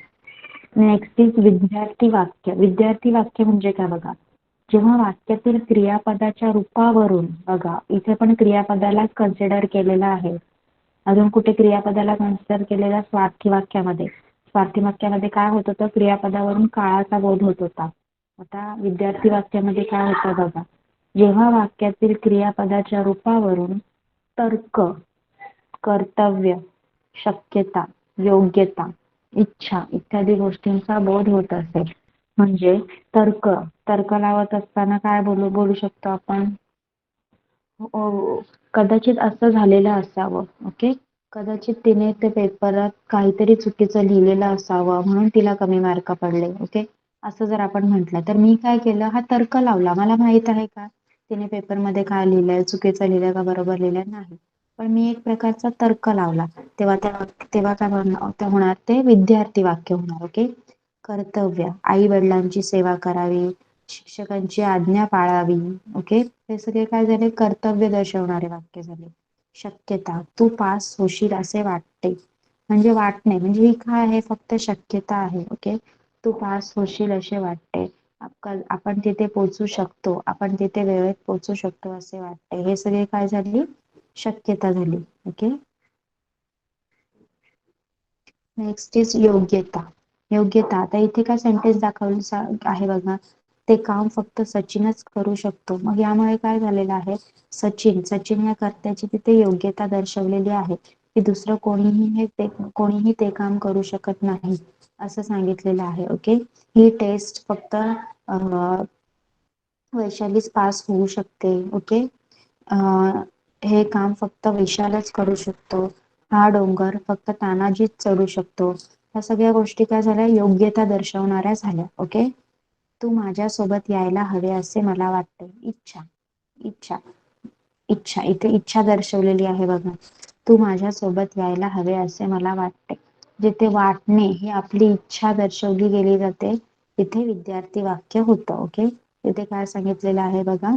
नेक्स्ट इज विद्यार्थी वाक्य. विद्यार्थी वाक्य म्हणजे काय बघा, जेव्हा वाक्यातील क्रियापदाच्या रूपावरून, बघा इथे पण क्रियापदाला कन्सिडर केलेलं आहे. अजून कुठे क्रियापदाला कन्सिडर केलेला? स्वार्थी वाक्यामध्ये. स्वार्थी वाक्यामध्ये काय होत होतं? क्रियापदावरून काळाचा बोध होत होता. आता विद्यार्थी वाक्यामध्ये काय होतं बघा, जेव्हा वाक्यातील क्रियापदाच्या रूपावरून तर्क, कर्तव्य, शक्यता, योग्यता, इच्छा इत्यादी गोष्टींचा बोध होत असेल म्हणजे तर्क तर्क लावत असताना काय बोलू बोलू शकतो आपण? कदाचित असं झालेलं असावं. ओके. कदाचित तिने ते पेपरात काहीतरी चुकीचं लिहिलेलं असावं म्हणून तिला कमी मार्क पडले. ओके. असं जर आपण म्हटलं तर मी काय केलं, हा तर्क लावला. मला माहित आहे का तिने पेपरमध्ये काय लिहिलंय, चुकीचं लिहिलंय का बरोबर लिहिलंय? नाही. पण मी एक प्रकारचा तर्क लावला. तेव्हा काय होणार, ते विद्यार्थी वाक्य होणार. ओके. कर्तव्य, आई वडिलांची सेवा करावी, शिक्षकांची आज्ञा पाळावी. ओके. हे सगळे काय झाले, कर्तव्य दर्शवणारे वाक्य झाले. शक्यता, तू पास होशील असे वाटते. म्हणजे वाटणे म्हणजे ही काय आहे, फक्त शक्यता आहे. ओके. तू पास होशील असे वाटते. आपण तिथे पोहोचू शकतो, आपण तिथे वेळेत पोहोचू शकतो असे वाटते. हे सगळे काय झाली, शक्यता झाली. ओके. नेक्स्ट इज योग्यता. योग्यता, आता इथे काय सेंटेन्स दाखवलं आहे बघा, ते काम फक्त सचिनच करू शकतो. मग यामुळे काय झालेलं आहे, सचिन या कर्त्याची तिथे योग्यता दर्शवलेली आहे की दुसरं कोणीही ते काम करू शकत नाही असं सांगितलेलं आहे. ओके. ही टेस्ट फक्त वैशालीच पास होऊ शकते. ओके. हे काम फक्त विशालच करू शकतो. हा डोंगर फक्त तानाजीच चढू शकतो. या सगळ्या गोष्टी काय झाल्या, योग्यता दर्शवणाऱ्या झाल्या. ओके. तू माझ्यासोबत यायला हवे असे मला वाटते. इच्छा इच्छा इच्छा, इथे इच्छा दर्शवलेली आहे बघा. तू माझ्यासोबत यायला हवे असे मला वाटते. जिथे वाटणे ही आपली इच्छा दर्शवली गेली जाते तिथे विद्यार्थी वाक्य होतं. ओके. तिथे काय सांगितलेलं आहे बघा,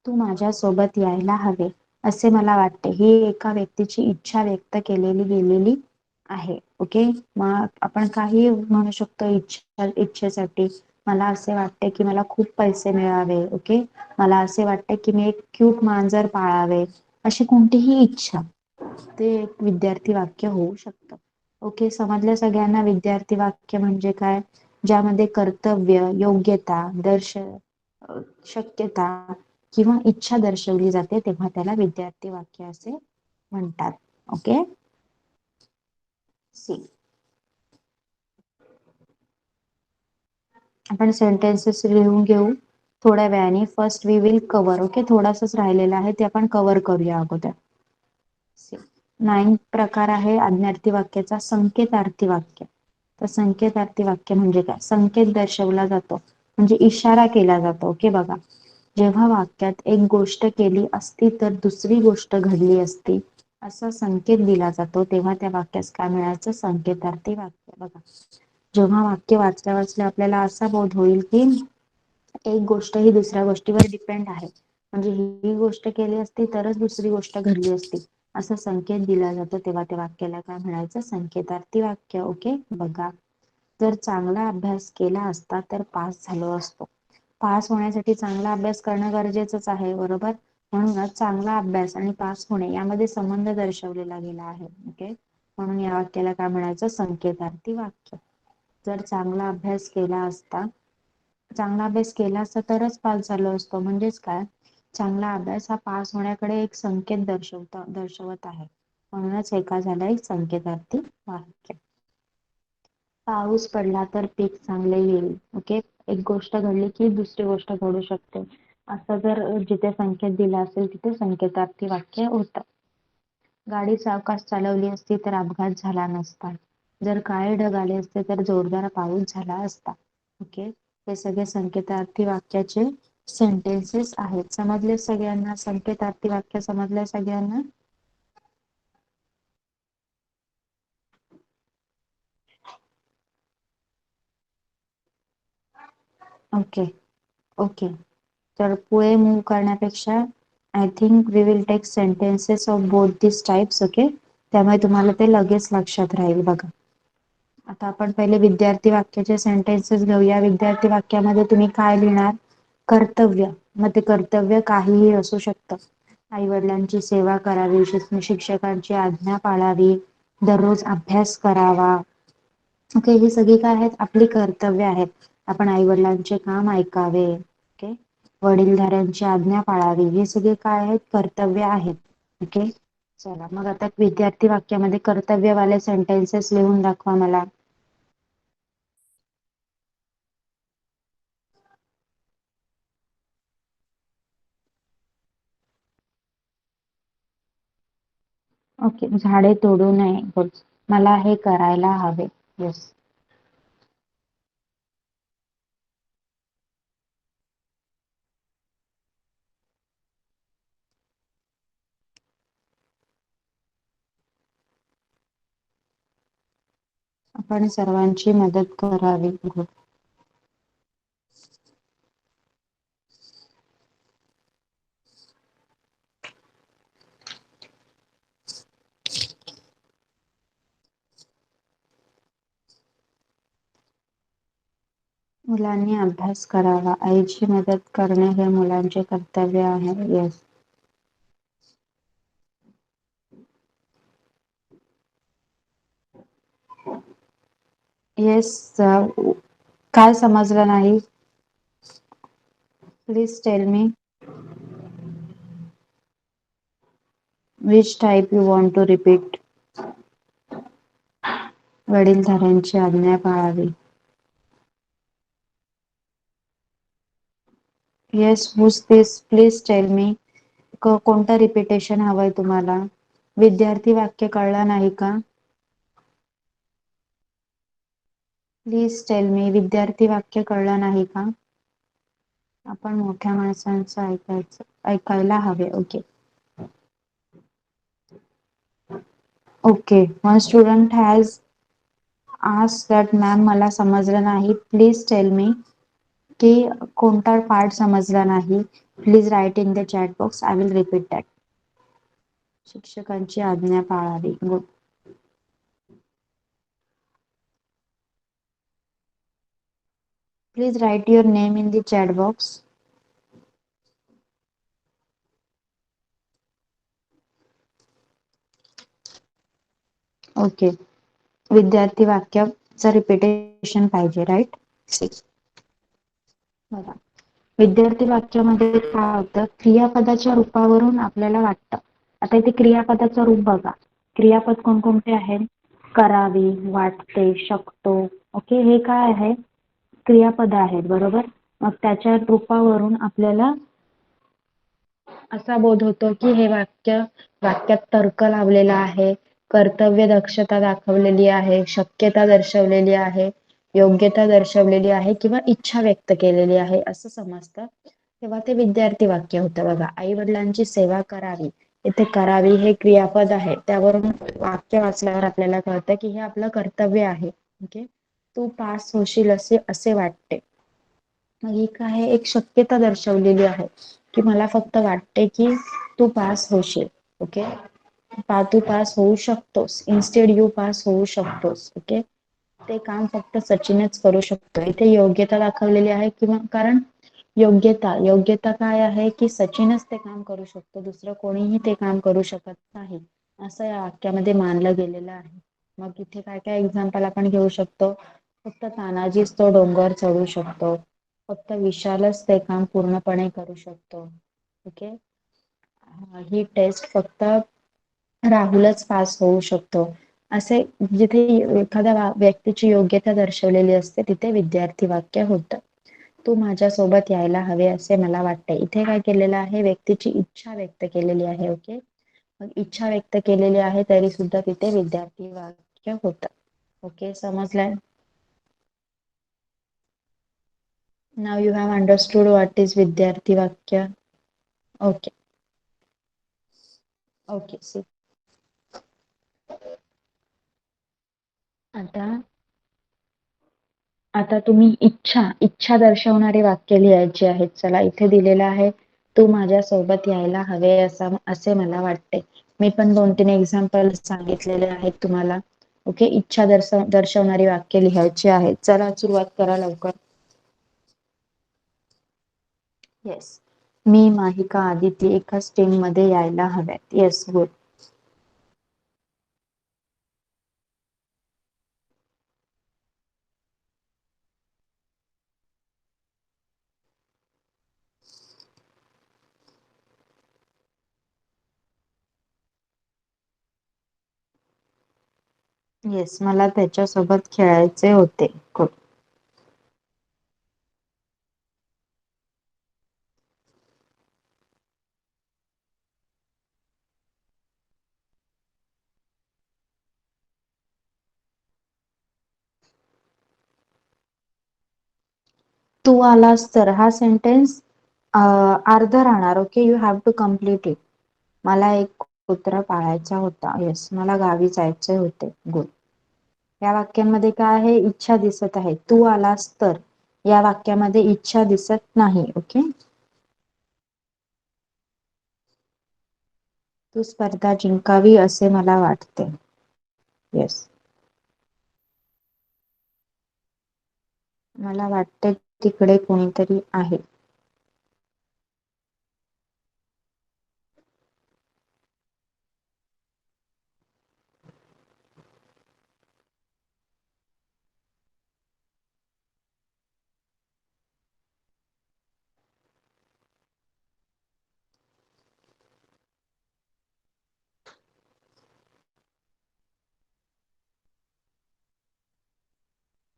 तू माझ्यासोबत यायला हवे असे मला वाटते. ही एका व्यक्तीची इच्छा व्यक्त केलेली गेलेली आहे. ओके. मग आपण काही म्हणू शकतो इच्छेसाठी. मला असे वाटते की मला खूप पैसे मिळावे. ओके. मला असे वाटते की मी एक क्यूट मांजर पाळावे. अशी कोणतीही इच्छा, ते एक विद्यार्थी वाक्य होऊ शकतं. ओके. समजलं सगळ्यांना विद्यार्थी वाक्य म्हणजे काय? ज्यामध्ये कर्तव्य, योग्यता, शक्यता किंवा इच्छा दर्शवली जाते तेव्हा त्याला विद्यार्थी वाक्य असे म्हणतात. ओके. सी, आपण सेंटेन्सेस लिहून घेऊ थोड्या वेळाने. First we will cover. Okay. थोडासाच राहिलेला आहे ते आपण कव्हर करूया अगोदर. 9 प्रकार आहे आज्ञार्थी वाक्याचा. संकेतार्थी वाक्य. तर संकेतार्थी वाक्य म्हणजे काय, संकेत दर्शवला जातो म्हणजे इशारा केला जातो. ओके. बघा, जेव्हा वाक्यात एक गोष्ट केली असती तर दुसरी गोष्ट घडली असती असा संकेत दिला जातो तेव्हा त्या वाक्यास काय म्हणायचं, संकेतार्थी वाक्य. बघा, जेव्हा वाक्य वाचल्या वाचल्या आपल्याला असा बोध होईल की एक गोष्ट ही दुसऱ्या गोष्टीवर डिपेंड आहे, म्हणजे ही गोष्ट केली असती तरच दुसरी गोष्ट घडली असती असा संकेत दिला जातो तेव्हा त्या वाक्याला काय म्हणायचं, संकेतार्थी वाक्य. ओके. बघा, जर चांगला अभ्यास केला असता तर पास झालो असतो. पास होण्यासाठी चांगला अभ्यास करणं गरजेचंच आहे, बरोबर. म्हणूनच चांगला अभ्यास आणि पास होणे यामध्ये संबंध दर्शवलेला गेला आहे. ओके. म्हणून या वाक्याला काय म्हणायचं, संकेतार्थी वाक्य. जर चांगला अभ्यास केला असता तरच पास झालो असतो म्हणजेच काय, चांगला अभ्यास हा पास होण्याकडे एक संकेत दर्शवत आहे. म्हणूनच हे काय झालंय, संकेतार्थी वाक्य. पाऊस पडला तर पीक चांगले येईल. ओके. एक गोष्ट घडली की दुसरी गोष्ट घडू शकते असं जर जिथे संकेत दिला असेल तिथे संकेतार्थी वाक्य होतं. गाडी सावकाश चालवली असती तर अपघात झाला नसता. जर काळे ढग आले असते तर जोरदार पाऊस झाला असता. ओके. हे सगळे संकेतार्थी वाक्याचे सेंटेन्सेस आहेत. समजले सगळ्यांना, संकेतार्थी वाक्य समजले सगळ्यांना? ओके. ओके. तर पुढे मूव्ह करण्यापेक्षा I think we will take sentences of both this types. Okay. त्यामुळे तुम्हाला ते लगेच लक्षात राहील. बघा, आता आपण पहिले विद्यार्थी वाक्याचे सेंटेन्सेस घेऊया. विद्यार्थी वाक्यामध्ये तुम्ही काय लिहिणार, कर्तव्य. मग ते कर्तव्य काहीही असू शकतं. आई वडिलांची सेवा करावी, शिक्षकांची आज्ञा पाळावी, दररोज अभ्यास करावा. ओके. ही सगळी काय आहेत, आपली कर्तव्य आहेत. आपण आई वडिलांचे काम ऐकावे. ओके. वडीलधाऱ्यांची आज्ञा पाळावी. हे सगळे काय आहेत, कर्तव्य आहेत. ओके. चला, मग आता विद्यार्थी वाक्यामध्ये कर्तव्यवाले सेंटेन्सेस लिहून दाखवा मला. ओके, झाडे तोडू नये. गुड. मला हे करायला हवे. येस. आपण सर्वांची मदत करावी. गुड. मुलांनी अभ्यास करावा. आईची मदत करणे हे मुलांचे कर्तव्य आहे. येस. येस. काय समजलं नाही? Please tell me. Which type you want to repeat? वडीलधाऱ्यांची आज्ञा पाळावी. Yes. Who's this? Please tell me. कोणतं रिपिटेशन हवंय तुम्हाला? विद्यार्थी वाक्य कळलं नाही का? Please tell me. विद्यार्थी वाक्य कळलं नाही का? आपण मोठ्या माणसांचं ऐकायला हवे. Okay. Okay. One student has asked that ma'am मला समजलं नाही. प्लीज टेल मी. की कोणता पार्ट समजला नाही? Please write in the chat box. I will repeat that. शिक्षकांची आज्ञा पाळावी. Good. Please write your name in the chat box. Okay. विद्यार्थी वाक्याचं रिपिटेशन पाहिजे, राईट? बघा, विद्यार्थी वाक्यामध्ये काय होतं, क्रियापदाच्या रूपावरून आपल्याला वाटतं. आता इथे क्रियापदाचं रूप बघा. क्रियापद कोणकोणते आहेत? करावी, वाटते, शकतो. ओके, हे काय आहे? क्रियापद आहेत, बरोबर. मग त्याच्या रूपावरून आपल्याला असा बोध होतो की हे वाक्यात तर्क लावलेला आहे, कर्तव्य दक्षता दाखवलेली आहे, शक्यता दर्शवलेली आहे, योग्यता दर्शवलेली आहे किंवा इच्छा व्यक्त केलेली आहे असं समजतं. तेव्हा ते विद्यार्थी वाक्य होतं. बघा, आई वडिलांची सेवा करावी. इथे करावी हे क्रियापद आहे. त्यावरून वाक्य वाचल्यावर आपल्याला कळतं की हे आपलं कर्तव्य आहे. ओके, तू पास होशील असे असे वाटते. मग ही काय, एक शक्यता दर्शवलेली आहे की मला फक्त वाटते की तू पास होशील. ओके, तू पास होऊ शकतोस. इन्स्टेड यू पास होऊ शकतोस. ओके, ते काम फक्त सचिनच करू शकतो. इथे योग्यता दाखवलेली आहे किंवा कारण योग्यता काय आहे की सचिनच ते काम करू शकतो, दुसरं कोणीही ते काम करू शकत नाही असं या वाक्यामध्ये मानलं गेलेलं आहे. मग इथे काय काय एक्झाम्पल आपण घेऊ शकतो? फक्त तानाजीच तो डोंगर चढू शकतो. फक्त विशालच ते काम पूर्णपणे करू शकतो. ओके, ही टेस्ट फक्त राहुलच पास होऊ शकतो. असे जिथे एखाद्या व्यक्तीची योग्यता दर्शवलेली असते तिथे विद्यार्थी वाक्य होतं. तू माझ्या सोबत यायला हवे असे मला वाटते. इथे काय केलेलं आहे? व्यक्तीची इच्छा व्यक्त केलेली आहे. ओके, मग इच्छा व्यक्त केलेली आहे तरी सुद्धा तिथे विद्यार्थी वाक्य होतं. ओके, समजलंय? Now you have understood what is विद्यार्थी वाक्य. ओके. Okay, see. आता आता तुम्ही इच्छा दर्शवणारे वाक्य लिहायचे आहेत. चला, इथे दिलेलं आहे, तू माझ्या सोबत यायला हवे असे मला वाटते. मी पण 2-3 एक्झाम्पल सांगितलेले आहेत तुम्हाला. ओके, इच्छा दर्शवणारी वाक्य लिहायची आहेत. चला, सुरुवात करा लवकर. येस. मी, माहिका, आदिती एकाच टीम मध्ये यायला हव्यात. Yes, good. येस, मला त्याच्यासोबत खेळायचे होते. गुड. तू आलास तर हा सेंटेन्स अर्धा राहणार. Okay, you have to complete it. मला एक कुत्रा पाळायचा होता. येस, मला गावी जायचे होते. गुड. या वाक्यामध्ये काय आहे? इच्छा दिसत आहे. तू आलास तर या वाक्यामध्ये इच्छा दिसत नाही. ओके, तू स्पर्धा जिंकावी असे मला वाटते. येस, मला वाटते तिकडे कोणीतरी आहे.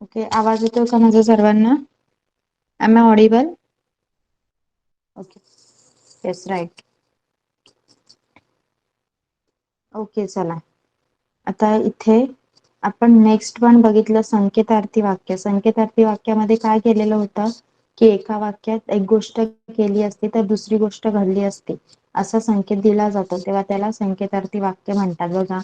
ओके, आवाज येतो का माझा सर्वांना? Am I audible? Okay, yes, right. Okay, चला आता इथे आपण नेक्स्ट वन बघितलं, संकेतार्थी वाक्य. संकेतार्थी वाक्यामध्ये काय केलेलं होतं की एका वाक्यात एक गोष्ट केली असते तर दुसरी गोष्ट घडली असते असा संकेत दिला जातो, तेव्हा त्याला संकेतार्थी वाक्य म्हणतात. बघा,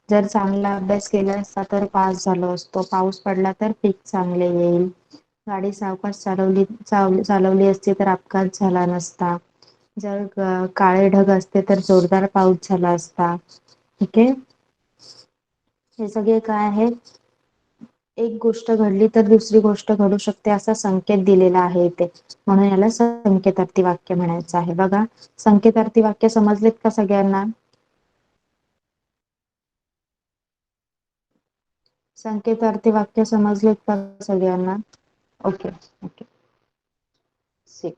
जर चांगला अभ्यास केला असता तर पास झालो असतो, पाऊस पडला तर पीक चांगले येईल, गाडी सावकाश चालवली असती तर अपघात झाला नसता, जर काळे ढग असते तर जोरदार पाऊस झाला असता. ठीक आहे, हे सगळे काय आहे? एक गोष्ट घडली तर दुसरी गोष्ट घडू शकते असा संकेत दिलेला आहे इथे, म्हणून याला संकेतार्थी वाक्य म्हणायचं आहे. बघा, संकेतार्थी वाक्य समजलेत का सगळ्यांना? संकेतार्थी वाक्य समजलेत का सगळ्यांना? Okay, okay. सी,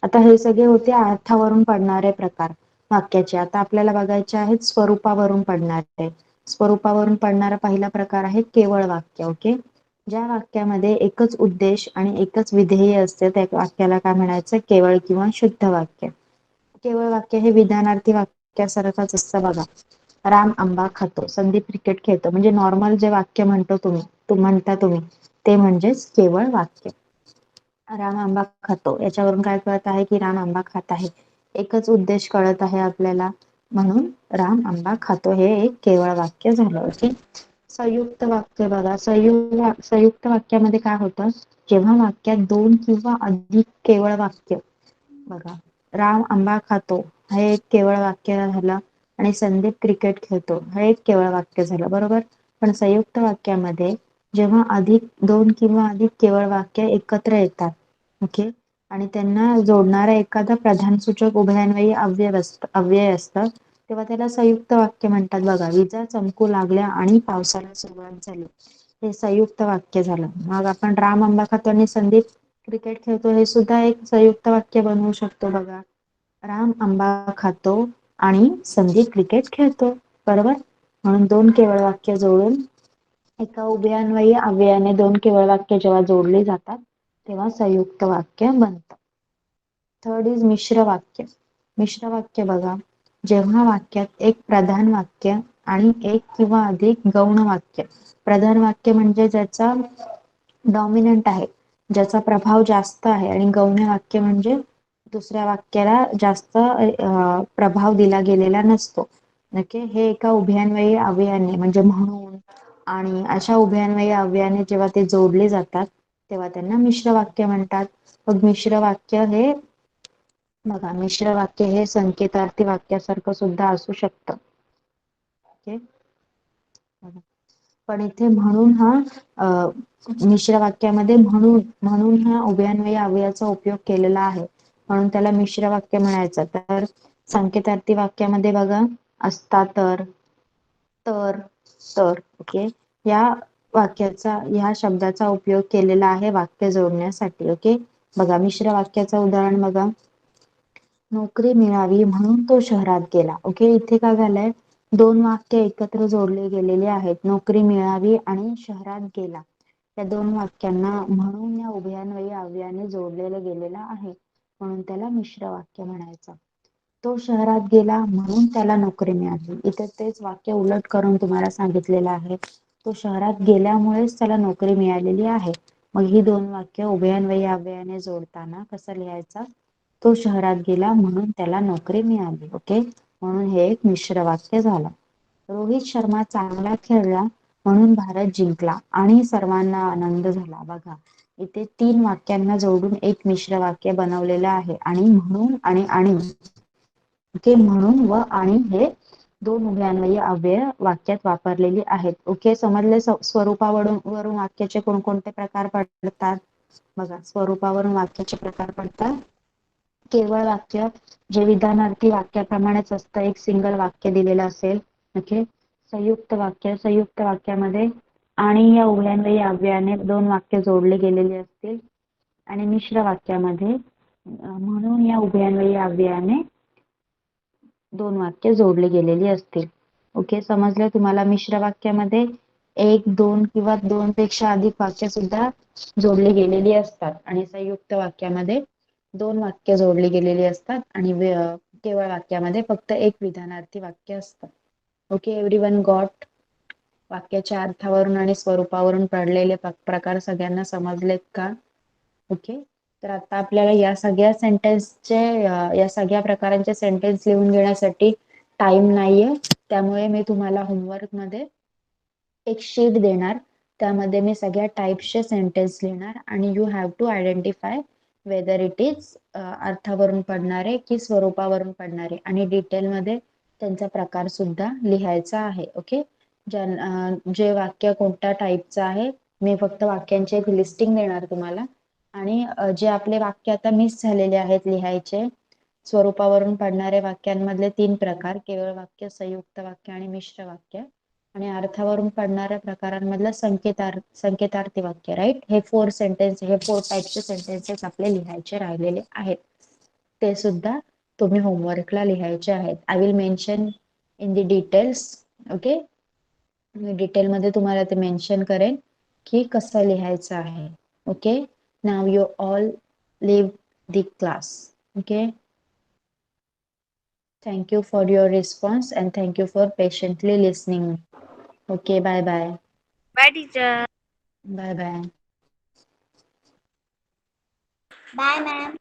आता हे सगळे होते अर्थावरून पडणारे प्रकार वाक्याचे. आता आपल्याला बघायचे आहेत स्वरूपावरून पडणारे. स्वरूपावरून पडणारा पहिला प्रकार आहे केवळ वाक्य. ओके, ज्या वाक्यामध्ये एकच उद्देश आणि एकच विधेय असते त्या वाक्याला काय म्हणायचं? केवळ किंवा शुद्ध वाक्य. केवळ वाक्य हे विधानार्थी वाक्यासारखंच असतं. बघा, राम आंबा खातो, संदीप क्रिकेट खेळतो, म्हणजे नॉर्मल जे वाक्य म्हणता तुम्ही ते म्हणजेच केवळ वाक्य. राम आंबा खातो, याच्यावरून काय कळत आहे की राम आंबा खात आहे, एकच उद्देश कळत आहे आपल्याला, म्हणून राम आंबा खातो हे एक केवळ वाक्य झालं. ओके, संयुक्त वाक्य बघा, संयुक्त वाक्यामध्ये काय होतं? जेव्हा वाक्यात दोन किंवा अधिक केवळ वाक्य, बघा, राम आंबा खातो हे एक केवळ वाक्य झालं आणि संदीप क्रिकेट खेळतो हे एक केवळ वाक्य झालं, बरोबर. पण संयुक्त वाक्यामध्ये जेव्हा दोन किंवा अधिक केवळ वाक्य एकत्र येतात, ओके, आणि त्यांना जोडणारा एखादा प्रधानसूचक उभयान्वयी अव्यय असतं, तेव्हा त्याला संयुक्त वाक्य म्हणतात. बघा, विजा चमकू लागल्या आणि पावसाला सुरुवात झाली, हे संयुक्त वाक्य झालं. मग आपण राम आंबा खातो आणि संदीप क्रिकेट खेळतो हे सुद्धा एक संयुक्त वाक्य बनवू शकतो. बघा, राम आंबा खातो आणि संदीप क्रिकेट खेळतो, बरोबर. म्हणून दोन केवळ वाक्य जोडून एका उभयान्वयी अव्ययाने दोन केवळ वाक्य जेव्हा जोडली जातात तेव्हा संयुक्त वाक्य बनतं. थर्ड इज मिश्र वाक्य. मिश्र वाक्य बघा, जेव्हा वाक्यात एक प्रधान वाक्य आणि एक किंवा अधिक गौण वाक्य, प्रधान वाक्य म्हणजे ज्याचा डॉमिनंट आहे, ज्याचा प्रभाव जास्त आहे, आणि गौण वाक्य म्हणजे दुसऱ्या वाक्याला जास्त प्रभाव दिला गेलेला नसतो. ओके, हे एका उभयान्वयी अव्ययाने म्हणजे म्हणून आणि अशा उभयान्वयी अव्ययाने जेव्हा ते जोडले जातात तेव्हा त्यांना मिश्र वाक्य म्हणतात. मग मिश्र वाक्य हे बघा, मिश्र वाक्य हे संकेतार्थी वाक्यासारखं सुद्धा असू शकतं. ओके, पण इथे म्हणून हा मिश्र वाक्यामध्ये म्हणून हा उभयान्वयी अव्ययाचा उपयोग केलेला आहे, म्हणून त्याला मिश्र वाक्य म्हणायचं. तर संकेतार्थी वाक्यामध्ये बघा, असता तर, तर, ओके, या ह्या शब्दाचा उपयोग केलेला आहे वाक्य जोडण्यासाठी. ओके, बघा, मिश्र वाक्याचं उदाहरण बघा, नोकरी मिळावी म्हणून तो शहरात गेला. ओके, इथे काय झालंय? दोन वाक्य एकत्र जोडले गेलेले आहेत, नोकरी मिळावी आणि शहरात गेला, या दोन वाक्यांना म्हणून या उभयान्वयी अव्ययाने जोडलेलं गेलेलं आहे, म्हणून त्याला मिश्र वाक्य म्हणायचं. तो शहरात गेला म्हणून त्याला नोकरी मिळाली, इथे तेच वाक्य उलट करून तुम्हाला सांगितलेलं आहे, तो शहरात गेल्यामुळेच त्याला नोकरी मिळालेली आहे, मग ही दोन वाक्य उभयान्वयी अव्ययाने जोडताना कसं लिहायचं? तो शहरात गेला म्हणून त्याला नोकरी मिळाली. ओके, म्हणून हे एक मिश्र वाक्य झालं. रोहित शर्मा चांगला खेळला म्हणून भारत जिंकला आणि सर्वांना आनंद झाला. बघा, इथे 3 वाक्यांना जोडून एक मिश्र वाक्य बनवलेलं आहे. आणि म्हणून आणि ओके, म्हणून व आणि हे दोन उभयान्वयी अव्यय वाक्यात वापरलेली आहेत. ओके, समजले? स्वरूपावरून वाक्याचे कोणकोणते प्रकार पडतात? बघा, स्वरूपावरून वाक्याचे प्रकार पडतात. केवळ वाक्य जे विधानार्थी वाक्याप्रमाणेच असतं, एक सिंगल वाक्य दिलेलं असेल. ओके, संयुक्त वाक्यामध्ये आणि या उभयान्वयी अव्ययाने दोन वाक्य जोडले गेलेली असतील. आणि मिश्र वाक्यामध्ये म्हणून या उभयान्वयी अव्ययाने दोन वाक्य जोडली गेलेली असतील. ओके, समजलं तुम्हाला? मिश्र वाक्यामध्ये एक, दोन किंवा दोन पेक्षा अधिक वाक्य सुद्धा जोडली गेलेली असतात. आणि संयुक्त वाक्यामध्ये दोन वाक्य जोडली गेलेली असतात. आणि केवळ वाक्यामध्ये फक्त एक विधानार्थी वाक्य असतं. Okay, everyone got? वाक्याच्या अर्थावरून आणि स्वरूपावरून पडलेले प्रकार सगळ्यांना समजलेत का? ओके, तर आता आपल्याला या सगळ्या प्रकारांचे सेंटेन्स लिहून घेण्यासाठी टाइम नाहीये. त्यामुळे मी तुम्हाला होमवर्क मध्ये एक शीट देणार. त्यामध्ये मी सगळ्या टाइप्सचे सेंटेन्स लिहिणार आणि you have to identify whether it is अर्थावरून पडणारे की स्वरूपावरून पडणारे, आणि डिटेलमध्ये त्यांचा प्रकार सुद्धा लिहायचा आहे. ओके, जे वाक्य कोणत्या टाईपचं आहे, मी फक्त वाक्यांची एक लिस्टिंग देणार तुम्हाला. आणि जे आपले वाक्य आता मिस झालेले आहेत लिहायचे, स्वरूपावरून पडणारे वाक्यांमधले 3 प्रकार: केवळ वाक्य, संयुक्त वाक्य आणि मिश्र वाक्य. आणि अर्थावरून पडणाऱ्या प्रकारांमधलं संकेतार्थी वाक्य. राईट, हे 4 टाईपचे सेंटेन्सेस आपले लिहायचे राहिलेले आहेत. ते सुद्धा तुम्ही होमवर्कला लिहायचे आहेत. I will mention in the details. Okay, मी डिटेलमध्ये तुम्हाला ते मेन्शन करेन की कसं लिहायचं आहे. Okay, now you all leave the class. Okay, thank you for your response and thank you for patiently listening. Okay, bye bye. Bye, teacher. Bye bye. Bye, ma'am.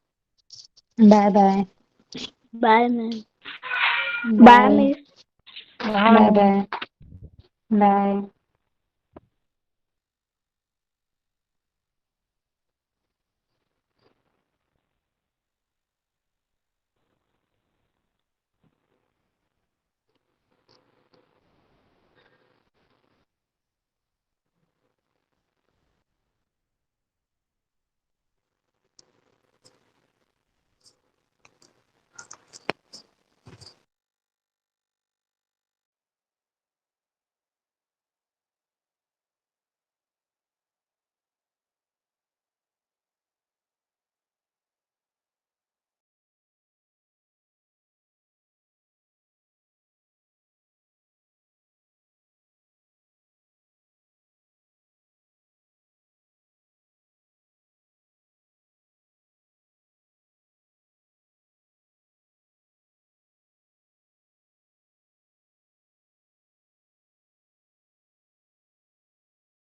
Bye bye. Bye, ma'am. Bye, Bye. miss. Bye bye. Bye.